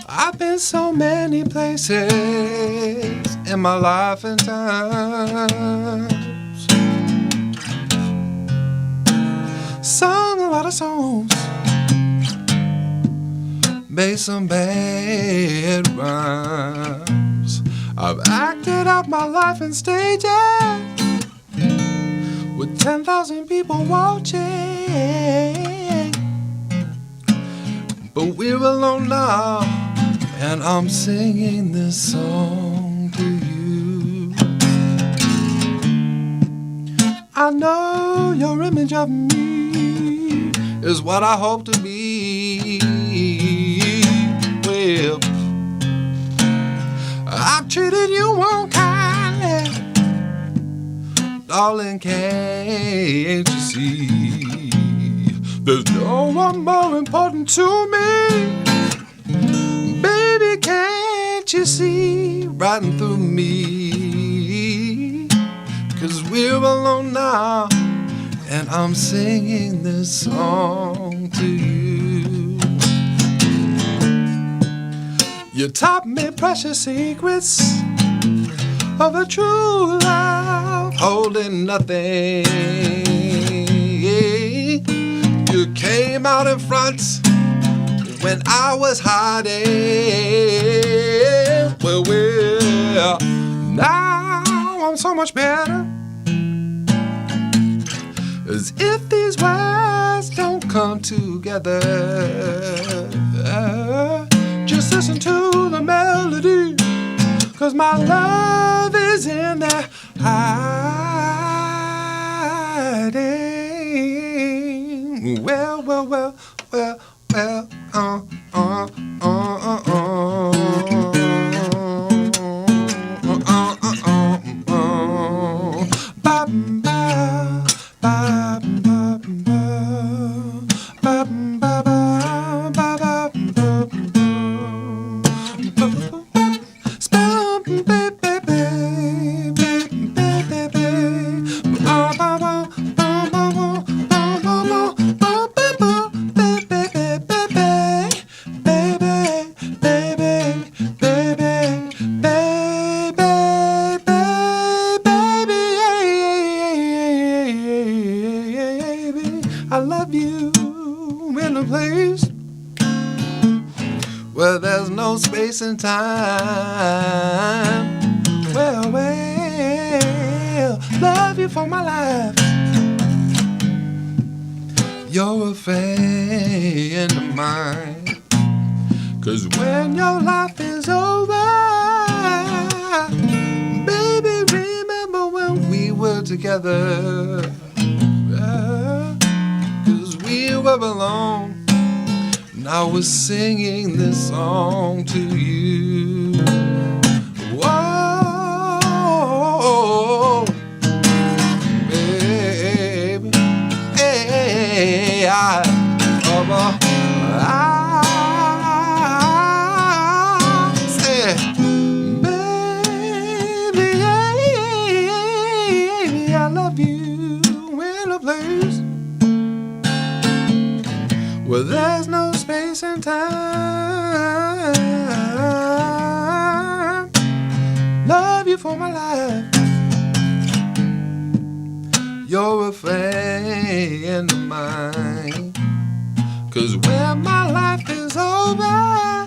S7: I've been so many places in my life and times. Sung a lot of songs, made some bad rhymes. I've acted out my life in stages with 10,000 people watching. But we're alone now, and I'm singing this song to you. I know your image of me is what I hope to be. Well, I've treated you unkindly, darling, can't you see? There's no one more important to me. Baby, can't you see riding through me? 'Cause we're alone now, and I'm singing this song to you. You taught me precious secrets of a true love, holding nothing came out in front when I was hiding. Well, now I'm so much better. As if these words don't come together. Just listen to the melody, 'cause my love is in there hiding. Well, well, well, well, well, I love you in a place where there's no space and time. Well, well, love you for my life. You're a friend of mine. 'Cause when your life is over, baby, remember when we were together. 'Cause we were alone, and I was singing this song to you. Whoa, baby, hey, I said, baby, I love you in a place where there's no space and time. Love you for my life. You're a friend of mine. 'Cause when my life is over,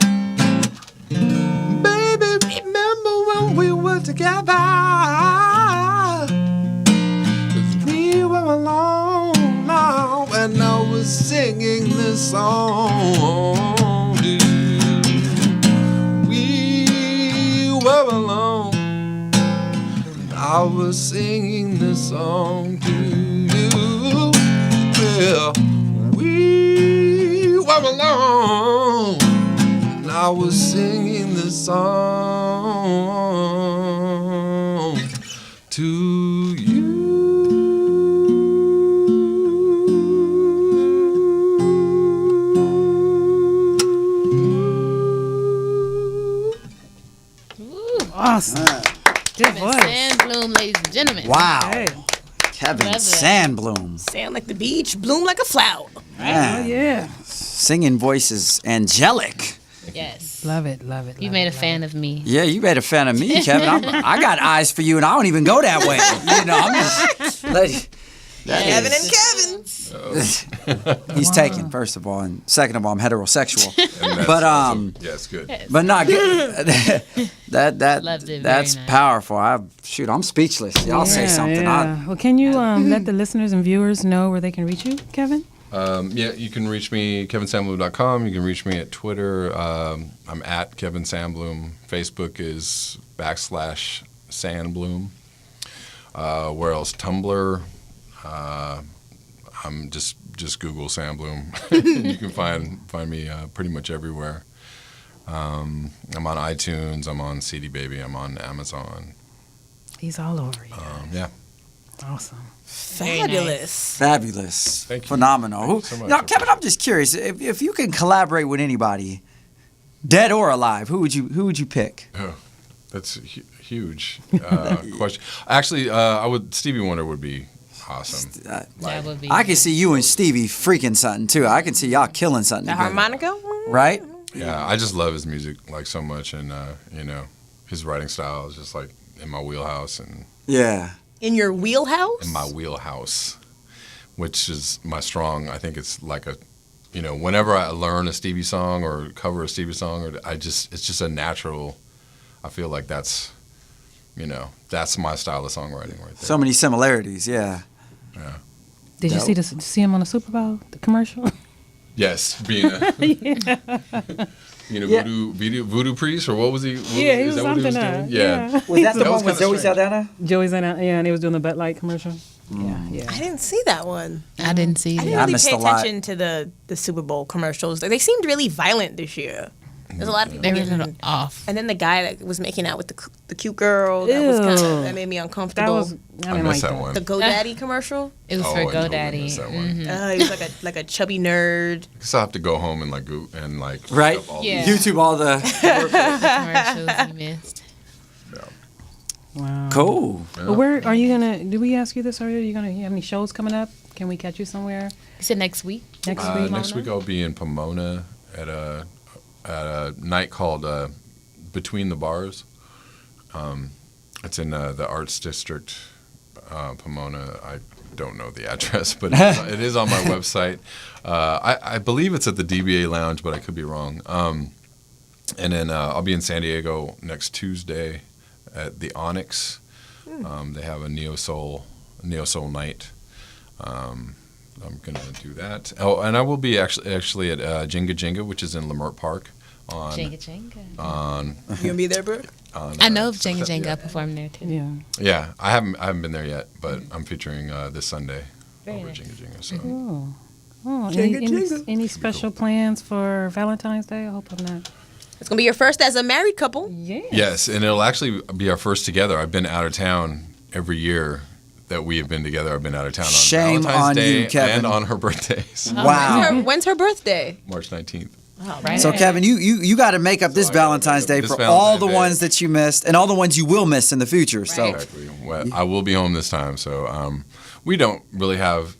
S7: baby, remember when we were together. 'Cause we were alone now, and I was singing this song to you. We were alone, and I was singing this song to you. Well, we were alone, and I was singing this song to you.
S2: Awesome. Good
S5: Kevin
S2: voice.
S5: Sandbloom, ladies and gentlemen.
S3: Wow.
S2: Hey.
S3: Kevin
S5: Love it.
S3: Sandbloom.
S4: Sound like the beach, bloom like a flower.
S3: Man.
S2: Oh, yeah.
S3: Singing voice is angelic.
S5: Yes.
S2: Love it, love it.
S5: You
S2: love
S5: made
S2: it,
S5: a fan of me.
S3: Yeah, you made a fan of me, Kevin. I got eyes for you, and I don't even go that way. You know, I'm just
S4: Kevin and Kevin.
S3: He's taken, first of all, and second of all, I'm heterosexual.
S7: And that's
S3: But
S7: also, yes, good.
S3: but not good. that
S5: Loved it.
S3: that's
S5: Very nice.
S3: powerful. I'm speechless. Y'all say something.
S2: Yeah. Well, can you let the listeners and viewers know where they can reach you, Kevin?
S7: Yeah, you can reach me, kevinsandbloom.com. You can reach me at Twitter. I'm at Kevin Sandbloom. Facebook is /Sandbloom. Where else? Tumblr. I'm just Google Sandbloom. You can find me pretty much everywhere. I'm on iTunes. I'm on CD Baby. I'm on Amazon.
S2: He's all over you.
S7: Yeah.
S2: Awesome.
S4: Fabulous.
S3: Fabulous.
S7: Thank you.
S3: Phenomenal.
S7: Thank you so much.
S3: Now, Kevin, I'm just curious if you can collaborate with anybody, dead or alive, who would you pick?
S7: Oh, that's a huge question. Actually, Stevie Wonder would be awesome.
S5: That would be.
S3: I can see you and Stevie freaking something too. I can see y'all killing something
S4: The
S3: together.
S4: harmonica?
S3: Right?
S7: Yeah, I just love his music like so much, and his writing style is just like in my wheelhouse and
S3: Yeah.
S4: In your wheelhouse?
S7: in my wheelhouse, which is my strong. I think it's like whenever I learn a Stevie song or cover a Stevie song, it's just a natural. I feel like that's my style of songwriting right there.
S3: So many similarities, yeah.
S7: Yeah.
S2: Did you see him on the Super Bowl, the commercial?
S7: Yes, being a voodoo priest, or what was he?
S2: He was something.
S7: Yeah.
S3: Was that the
S7: That was
S3: one with
S7: kinda
S3: Joey
S7: strange.
S3: Saldana?
S2: Joey's in it, and he was doing the Bud Light commercial. Yeah.
S4: I didn't see that one.
S5: I didn't see
S4: I
S5: that.
S4: didn't
S3: I
S4: really
S3: missed
S4: pay
S3: a lot.
S4: attention to the Super Bowl commercials. They seemed really violent this year. There's a lot of people
S5: They were a
S4: getting
S5: little off.
S4: And then the guy that was making out with the cute girl, that made me
S2: That
S4: uncomfortable.
S2: was. I
S7: I
S2: didn't
S7: missed
S2: like
S7: that one.
S4: The GoDaddy commercial.
S5: It was
S7: Oh,
S5: for
S7: I totally
S5: GoDaddy.
S7: missed that one.
S4: He was like a chubby nerd.
S7: Guess I'll have to go home and look
S3: Right?
S7: up all
S5: Yeah.
S7: these.
S3: YouTube all the
S5: Commercials you missed.
S2: Wow.
S3: cool.
S2: But where are you gonna? Did we ask you this earlier? You have any shows coming up? Can we catch you somewhere
S5: You said next week?
S2: next week?
S7: Next week I'll be in Pomona at a night called Between the Bars. It's in the Arts District, Pomona. I don't know the address, but it is on my website. I believe it's at the DBA Lounge, but I could be wrong. And then I'll be in San Diego next Tuesday at the Onyx. They have a neo soul night. I'm gonna do that. Oh, and I will be actually at Jenga Jenga, which is in Lamert Park.
S5: Jenga Jenga.
S4: You gonna be there, bro?
S5: I know of Jenga Jenga. I performed there too.
S2: Yeah.
S7: Yeah, I haven't been there yet, but I'm featuring this Sunday
S5: Very
S7: over
S5: nice.
S7: Jenga Jenga. So
S2: Any special plans for Valentine's Day? I hope I'm not.
S4: It's gonna be your first as a married couple.
S2: Yeah.
S7: yes, and it'll actually be our first together. I've been out of town every year that we have been together. I've been out of town on
S3: Shame
S7: Valentine's
S3: on
S7: Day
S3: you, Kevin.
S7: and on her birthdays,
S3: Wow.
S4: When's her birthday?
S7: March 19th.
S5: Right.
S3: So Kevin, you got to make up this
S7: I gotta
S3: Valentine's
S7: make
S3: Day
S7: up
S3: for
S7: this
S3: all the
S7: Valentine's Day.
S3: ones that you missed and all the ones you will miss in the future. So
S7: Exactly. Well, I will be home this time, so we don't really have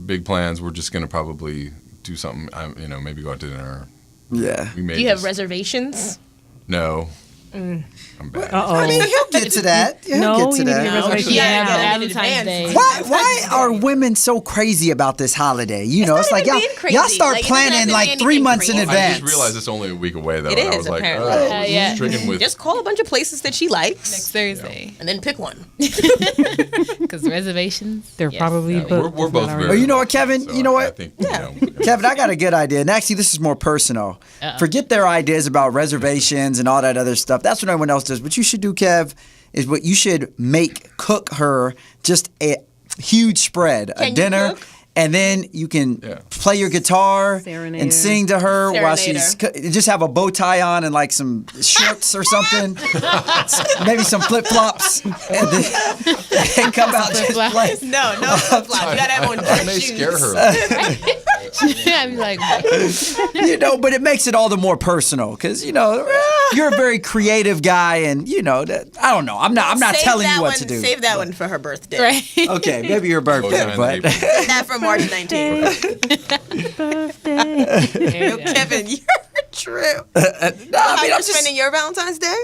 S7: big plans. We're just gonna probably do something. Maybe go out to dinner.
S3: yeah.
S7: We may
S4: Do you have
S7: just-
S4: reservations?
S7: No. I'm bad.
S2: Uh-oh.
S3: He'll get to that. He'll
S2: No,
S3: get
S2: you
S3: to
S2: need to
S3: that.
S2: get reservations
S4: Yeah,
S2: now.
S4: yeah.
S5: Valentine's Day.
S3: Why are women so crazy about this holiday? You know, it's
S4: not
S3: like
S4: even
S3: y'all,
S4: being crazy.
S3: y'all start
S4: Like, it doesn't have
S3: planning
S4: to be
S3: like
S4: anything
S3: 3 months in
S4: crazy.
S7: I
S3: advance.
S7: just realized it's only a week away, though.
S4: It
S7: and I
S4: is,
S7: was like,
S4: apparently.
S5: Yeah.
S7: stricken with.
S4: Just call a bunch of places that she likes
S5: Next Thursday.
S4: and then pick one.
S5: Because reservations.
S2: They're
S5: yes.
S2: probably
S7: Yeah,
S2: booked.
S7: we're
S2: if
S7: both
S2: not
S7: very.
S3: Oh, you know what, Kevin?
S7: so
S3: You know what?
S7: I think,
S3: Kevin, I got a good idea. And actually, this is more personal. Forget their ideas about reservations and all that other stuff. That's what everyone else does. What you should do, Kev, is what you should cook her just a huge spread,
S4: Can
S3: a
S4: you
S3: dinner.
S4: cook?
S3: And then you can play your guitar
S2: Serenade
S3: and
S2: her.
S3: sing to her while
S4: Serenade
S3: she's just have a bow tie on and like some shorts or something, maybe some flip flops, and then come out just
S5: Flip-flops.
S3: play.
S4: No, flip flops. You gotta have on
S7: I
S4: dress
S7: may
S4: shoes.
S7: scare her.
S5: I'd be like,
S3: But it makes it all the more personal because you're a very creative guy, and I don't know. I'm not
S4: Save
S3: telling
S4: that
S3: you what
S4: one,
S3: to do.
S4: Save that one for her birthday.
S5: right.
S3: Okay, maybe your birthday, but
S4: Save that for March 19th.
S2: Birthday.
S4: Yo, Kevin, you're true.
S3: no,
S4: How
S3: I mean,
S4: you
S3: I'm just,
S4: spending your Valentine's Day?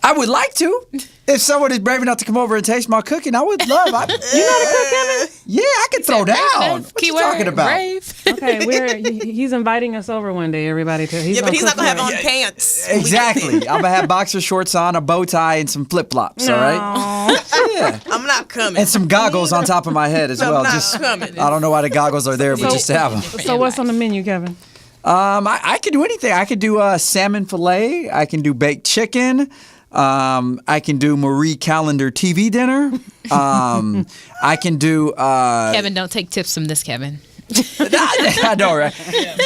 S3: I would like to. If someone is brave enough to come over and taste my cooking, I would love. You know how to cook, Kevin? Yeah, I could throw down. What you
S5: Keyword,
S3: talking about?
S5: brave.
S2: Okay, he's inviting us over one day, everybody.
S4: Yeah, but he's not
S2: cook
S4: gonna have
S2: for
S4: on pants.
S3: Exactly. I'm gonna have boxer shorts on, a bow tie, and some flip flops. All right. Yeah.
S4: I'm not coming.
S3: And some goggles on top of my head as
S4: I'm
S3: well.
S4: not
S3: Just
S4: coming.
S3: I don't know why the goggles are there, but just to have them.
S2: So what's on the menu, Kevin?
S3: I could do anything. I could do salmon fillet. I can do baked chicken. I can do Marie Callender TV dinner. I can do.
S5: Kevin, don't take tips from this, Kevin.
S3: I know, right?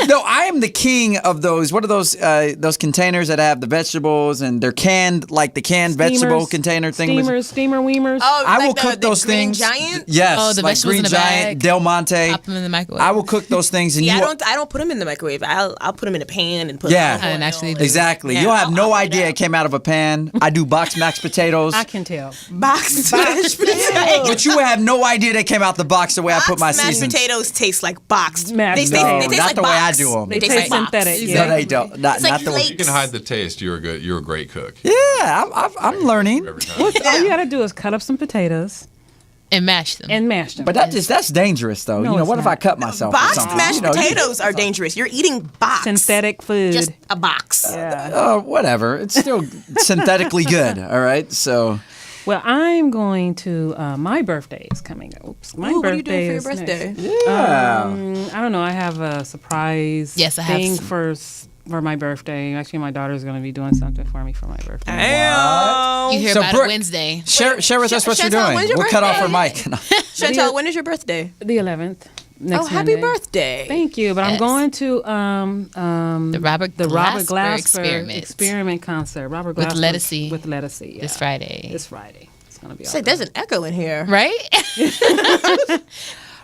S3: No, I am the king of those. What are those containers that have the vegetables and they're canned, like the canned vegetable container thing?
S2: Steamer weemers.
S4: Oh,
S3: I
S4: like
S3: will
S4: the
S3: cook those
S4: Green
S3: things.
S4: Giant?
S3: Yes,
S5: Oh, the
S3: like
S5: vegetables
S3: Green
S5: in the
S3: Giant,
S5: bag.
S3: Del Monte.
S5: Pop them in the microwave.
S3: I will cook those things, and
S4: Yeah,
S3: you.
S4: I don't put them in the microwave. I'll put them in a pan and put
S3: Yeah.
S4: them
S5: I didn't actually do
S3: Exactly.
S4: Yeah,
S3: You'll have
S4: I'll
S3: no
S4: put it
S3: idea
S4: out.
S3: it came out of a pan. I do boxed mashed potatoes.
S2: I can tell.
S4: boxed mashed potatoes.
S3: But you will have no idea they came out the box the way I put my
S4: Boxed mashed
S3: seasons.
S4: potatoes taste like boxed.
S2: Mashed
S4: They
S3: No,
S4: taste
S3: not
S4: like
S3: the way I
S4: box.
S3: do 'em.
S4: They
S2: They
S4: taste
S2: taste
S4: like box.
S2: synthetic.
S3: No, they don't. Not
S4: like
S3: the way.
S7: You can hide the taste. You're a great cook.
S3: Yeah, I'm learning.
S7: Every time.
S2: All you gotta do is cut up some potatoes.
S5: And mash them.
S3: But that's dangerous, though.
S2: No, it's
S3: what if
S2: not.
S3: I cut myself? or
S4: Boxed
S3: something?
S4: mashed
S3: You know,
S4: potatoes are dangerous. You're eating box.
S2: Synthetic food.
S4: Just a box.
S3: Whatever. It's still synthetically good. All right. So.
S2: Well, I'm going to my birthday is coming up. Oops, my
S4: Ooh, what are
S2: birthday
S4: you doing for your
S2: is
S4: birthday?
S2: next.
S3: Yeah.
S2: I don't know. I have a surprise
S5: Yes, I have
S2: thing
S5: some.
S2: for my birthday. Actually, my daughter's going to be doing something for me for my birthday.
S4: Damn.
S5: You hear
S3: So,
S5: about
S3: Brooke-
S5: it Wednesday.
S3: Share with us what you're
S4: Chantal,
S3: doing.
S4: when's your
S3: We'll cut off her
S4: birthday?
S3: mic.
S4: Chantal, when is your birthday?
S2: The 11th. Next
S4: Oh, happy
S2: Monday.
S4: birthday.
S2: Thank you. But I'm
S5: Yes.
S2: going to
S5: The Robert
S2: Glasper
S5: Experiment.
S2: experiment concert. Robert
S5: With
S2: Glasper
S5: Lettucey.
S2: With Lettucey. Yeah.
S5: This Friday.
S2: This Friday. It's going to be
S4: Say,
S2: awesome.
S4: there's an echo in here.
S5: Right?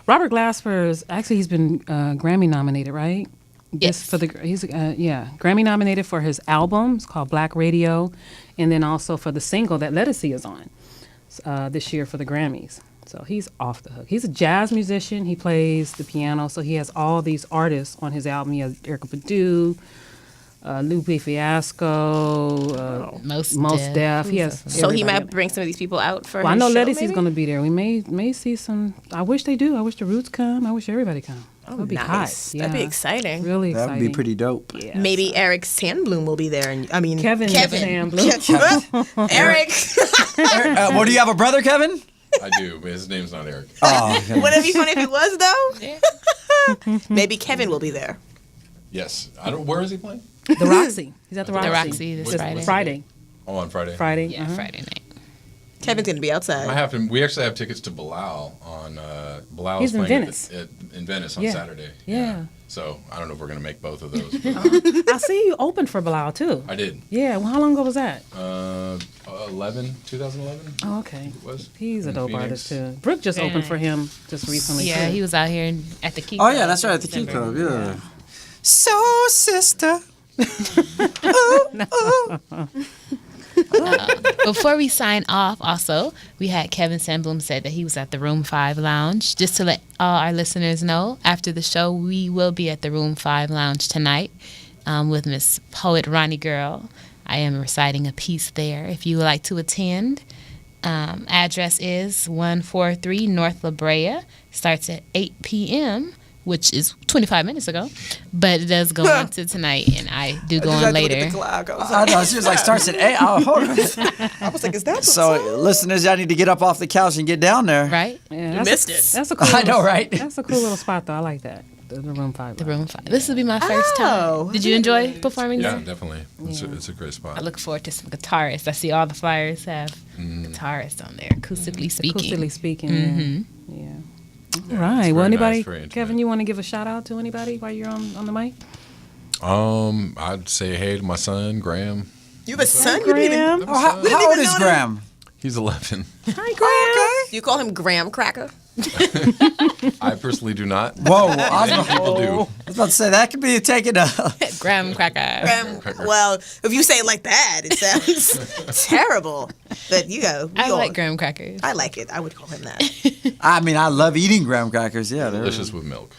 S2: Robert Glasper's actually he's been Grammy nominated, right?
S5: Yes.
S2: He's Grammy nominated for his album. It's called Black Radio, and then also for the single that Lettucey is on this year for the Grammys. So he's off the hook. He's a jazz musician. He plays the piano, so he has all these artists on his album. He has Erykah Badu, Lupe Fiasco,
S5: Mos
S2: Def. He has
S4: So he
S2: everybody.
S4: might bring some of these people out for
S2: Well, I
S4: his
S2: know
S4: show,
S2: Lettucey's
S4: maybe?
S2: going to be there. We may see some. I wish they do. I wish the Roots come. I wish everybody come. That would be
S4: Nice.
S2: hot.
S4: That'd be
S2: Yeah.
S4: exciting.
S2: Really
S3: That
S2: exciting.
S3: would be pretty dope.
S2: Yeah.
S4: Maybe Eric Sandbloom will be there. And I mean,
S2: Kevin Sandbloom.
S4: Eric.
S3: Well, do you have a brother, Kevin?
S7: I do, but his name's not Eric.
S3: Oh, okay.
S4: Wouldn't it be funny if he was, though? Maybe Kevin will be there.
S7: Yes. Where is he playing?
S2: The Roxy. He's at the Roxy.
S5: The Roxy this Friday.
S2: Friday.
S7: Oh, on Friday.
S2: Friday.
S5: Yeah, Friday night.
S4: Kevin's going to be outside.
S7: I have to. We actually have tickets to Bilal on. Bilal
S2: He's
S7: is
S2: in
S7: playing
S2: Venice.
S7: in Venice on
S2: Yeah.
S7: Saturday.
S2: Yeah.
S7: So I don't know if we're gonna make both of those.
S2: I see you opened for Bilal too.
S7: I did.
S2: Yeah. Well, how long ago was that?
S7: 2011.
S2: Oh, okay.
S7: It was.
S2: He's a
S7: In
S2: dope
S7: Phoenix.
S2: artist too. Brooke just opened for him just recently.
S5: Yeah,
S2: too.
S5: he was out here at the Key
S3: Oh,
S5: Club
S3: yeah, that's right,
S5: in
S3: at the Key
S5: December.
S3: Club, yeah. So, sister.
S5: Before we sign off, also, we had Kevin Sandbloom said that he was at the Room 5 Lounge. Just to let all our listeners know, after the show, we will be at the Room 5 Lounge tonight with Miss Poet Ronnie Girl. I am reciting a piece there. If you would like to attend, address is 143 North La Brea. Starts at 8 p.m., which is 25 minutes ago, but it does go on to tonight, and I do go on later.
S3: I know, she was like, starts at 8. Oh, hold on.
S4: I was like, is that
S3: So, listeners, y'all need to get up off the couch and get down there.
S5: Right?
S2: Yeah, that's
S4: missed
S2: a,
S4: it.
S2: That's a cool.
S3: I know, right?
S2: That's a cool little spot though. I like that. The Room 5.
S5: The Room 5. This will be my first
S4: Oh.
S5: time. Did you enjoy performing
S7: Yeah,
S5: there?
S7: definitely. It's a great spot.
S5: I look forward to some guitarists. I see all the flyers have guitarists on there, acoustically speaking.
S2: Acoustically speaking.
S5: Mhm.
S2: Yeah. All
S7: Yeah,
S2: right.
S7: it's
S2: Well,
S7: very
S2: anybody,
S7: nice, very intimate.
S2: Kevin, you want to give a shout out to anybody while you're on the mic?
S7: I'd say hey to my son Graham.
S4: You have a son? You didn't even.
S2: Graham.
S3: Oh, how old is Graham?
S7: He's 11.
S2: Hi, Graham.
S4: You call him Graham Cracker?
S7: I personally do not.
S3: Whoa,
S7: Many people do.
S3: I was about to say, that could be taken
S5: Graham Cracker.
S4: Well, if you say it like that, it sounds terrible. But you go.
S5: I like graham crackers.
S4: I like it. I would call him that.
S3: I mean, I love eating graham crackers. Yeah, they're
S7: Delicious with milk.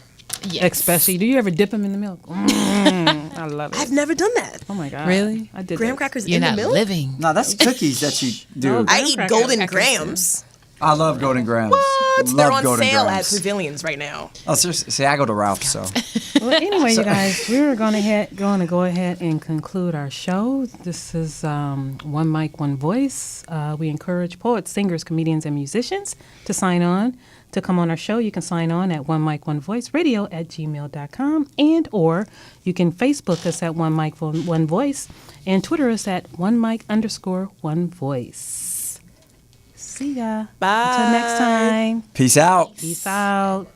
S5: Yes.
S2: Especially, do you ever dip them in the milk? I love it.
S4: I've never done that.
S2: Oh my god.
S5: Really?
S2: I did.
S4: Graham
S2: that.
S4: crackers
S5: You're
S4: in the
S5: not
S4: milk?
S5: living.
S3: No, that's cookies that you do.
S2: No,
S4: I
S2: Graham
S4: eat
S2: crackers.
S4: Golden
S5: Crackers,
S4: Grahams.
S3: I love Golden Grahams.
S4: What?
S3: Love
S4: They're on
S3: Golden
S4: sale
S3: Grahams.
S4: at Pavilions right now.
S3: Oh, seriously. See, I go to Ralph, so.
S2: Well, anyway, you guys, we're going to go ahead and conclude our show. This is One Mic, One Voice. We encourage poets, singers, comedians, and musicians to sign on. To come on our show, you can sign on at onemic1voiceradio@gmail.com, and or you can Facebook us at One Mic, One Voice, and Twitter us at @1mic_1voice. See ya.
S4: Bye.
S2: Until next time.
S3: Peace out.
S2: Peace out.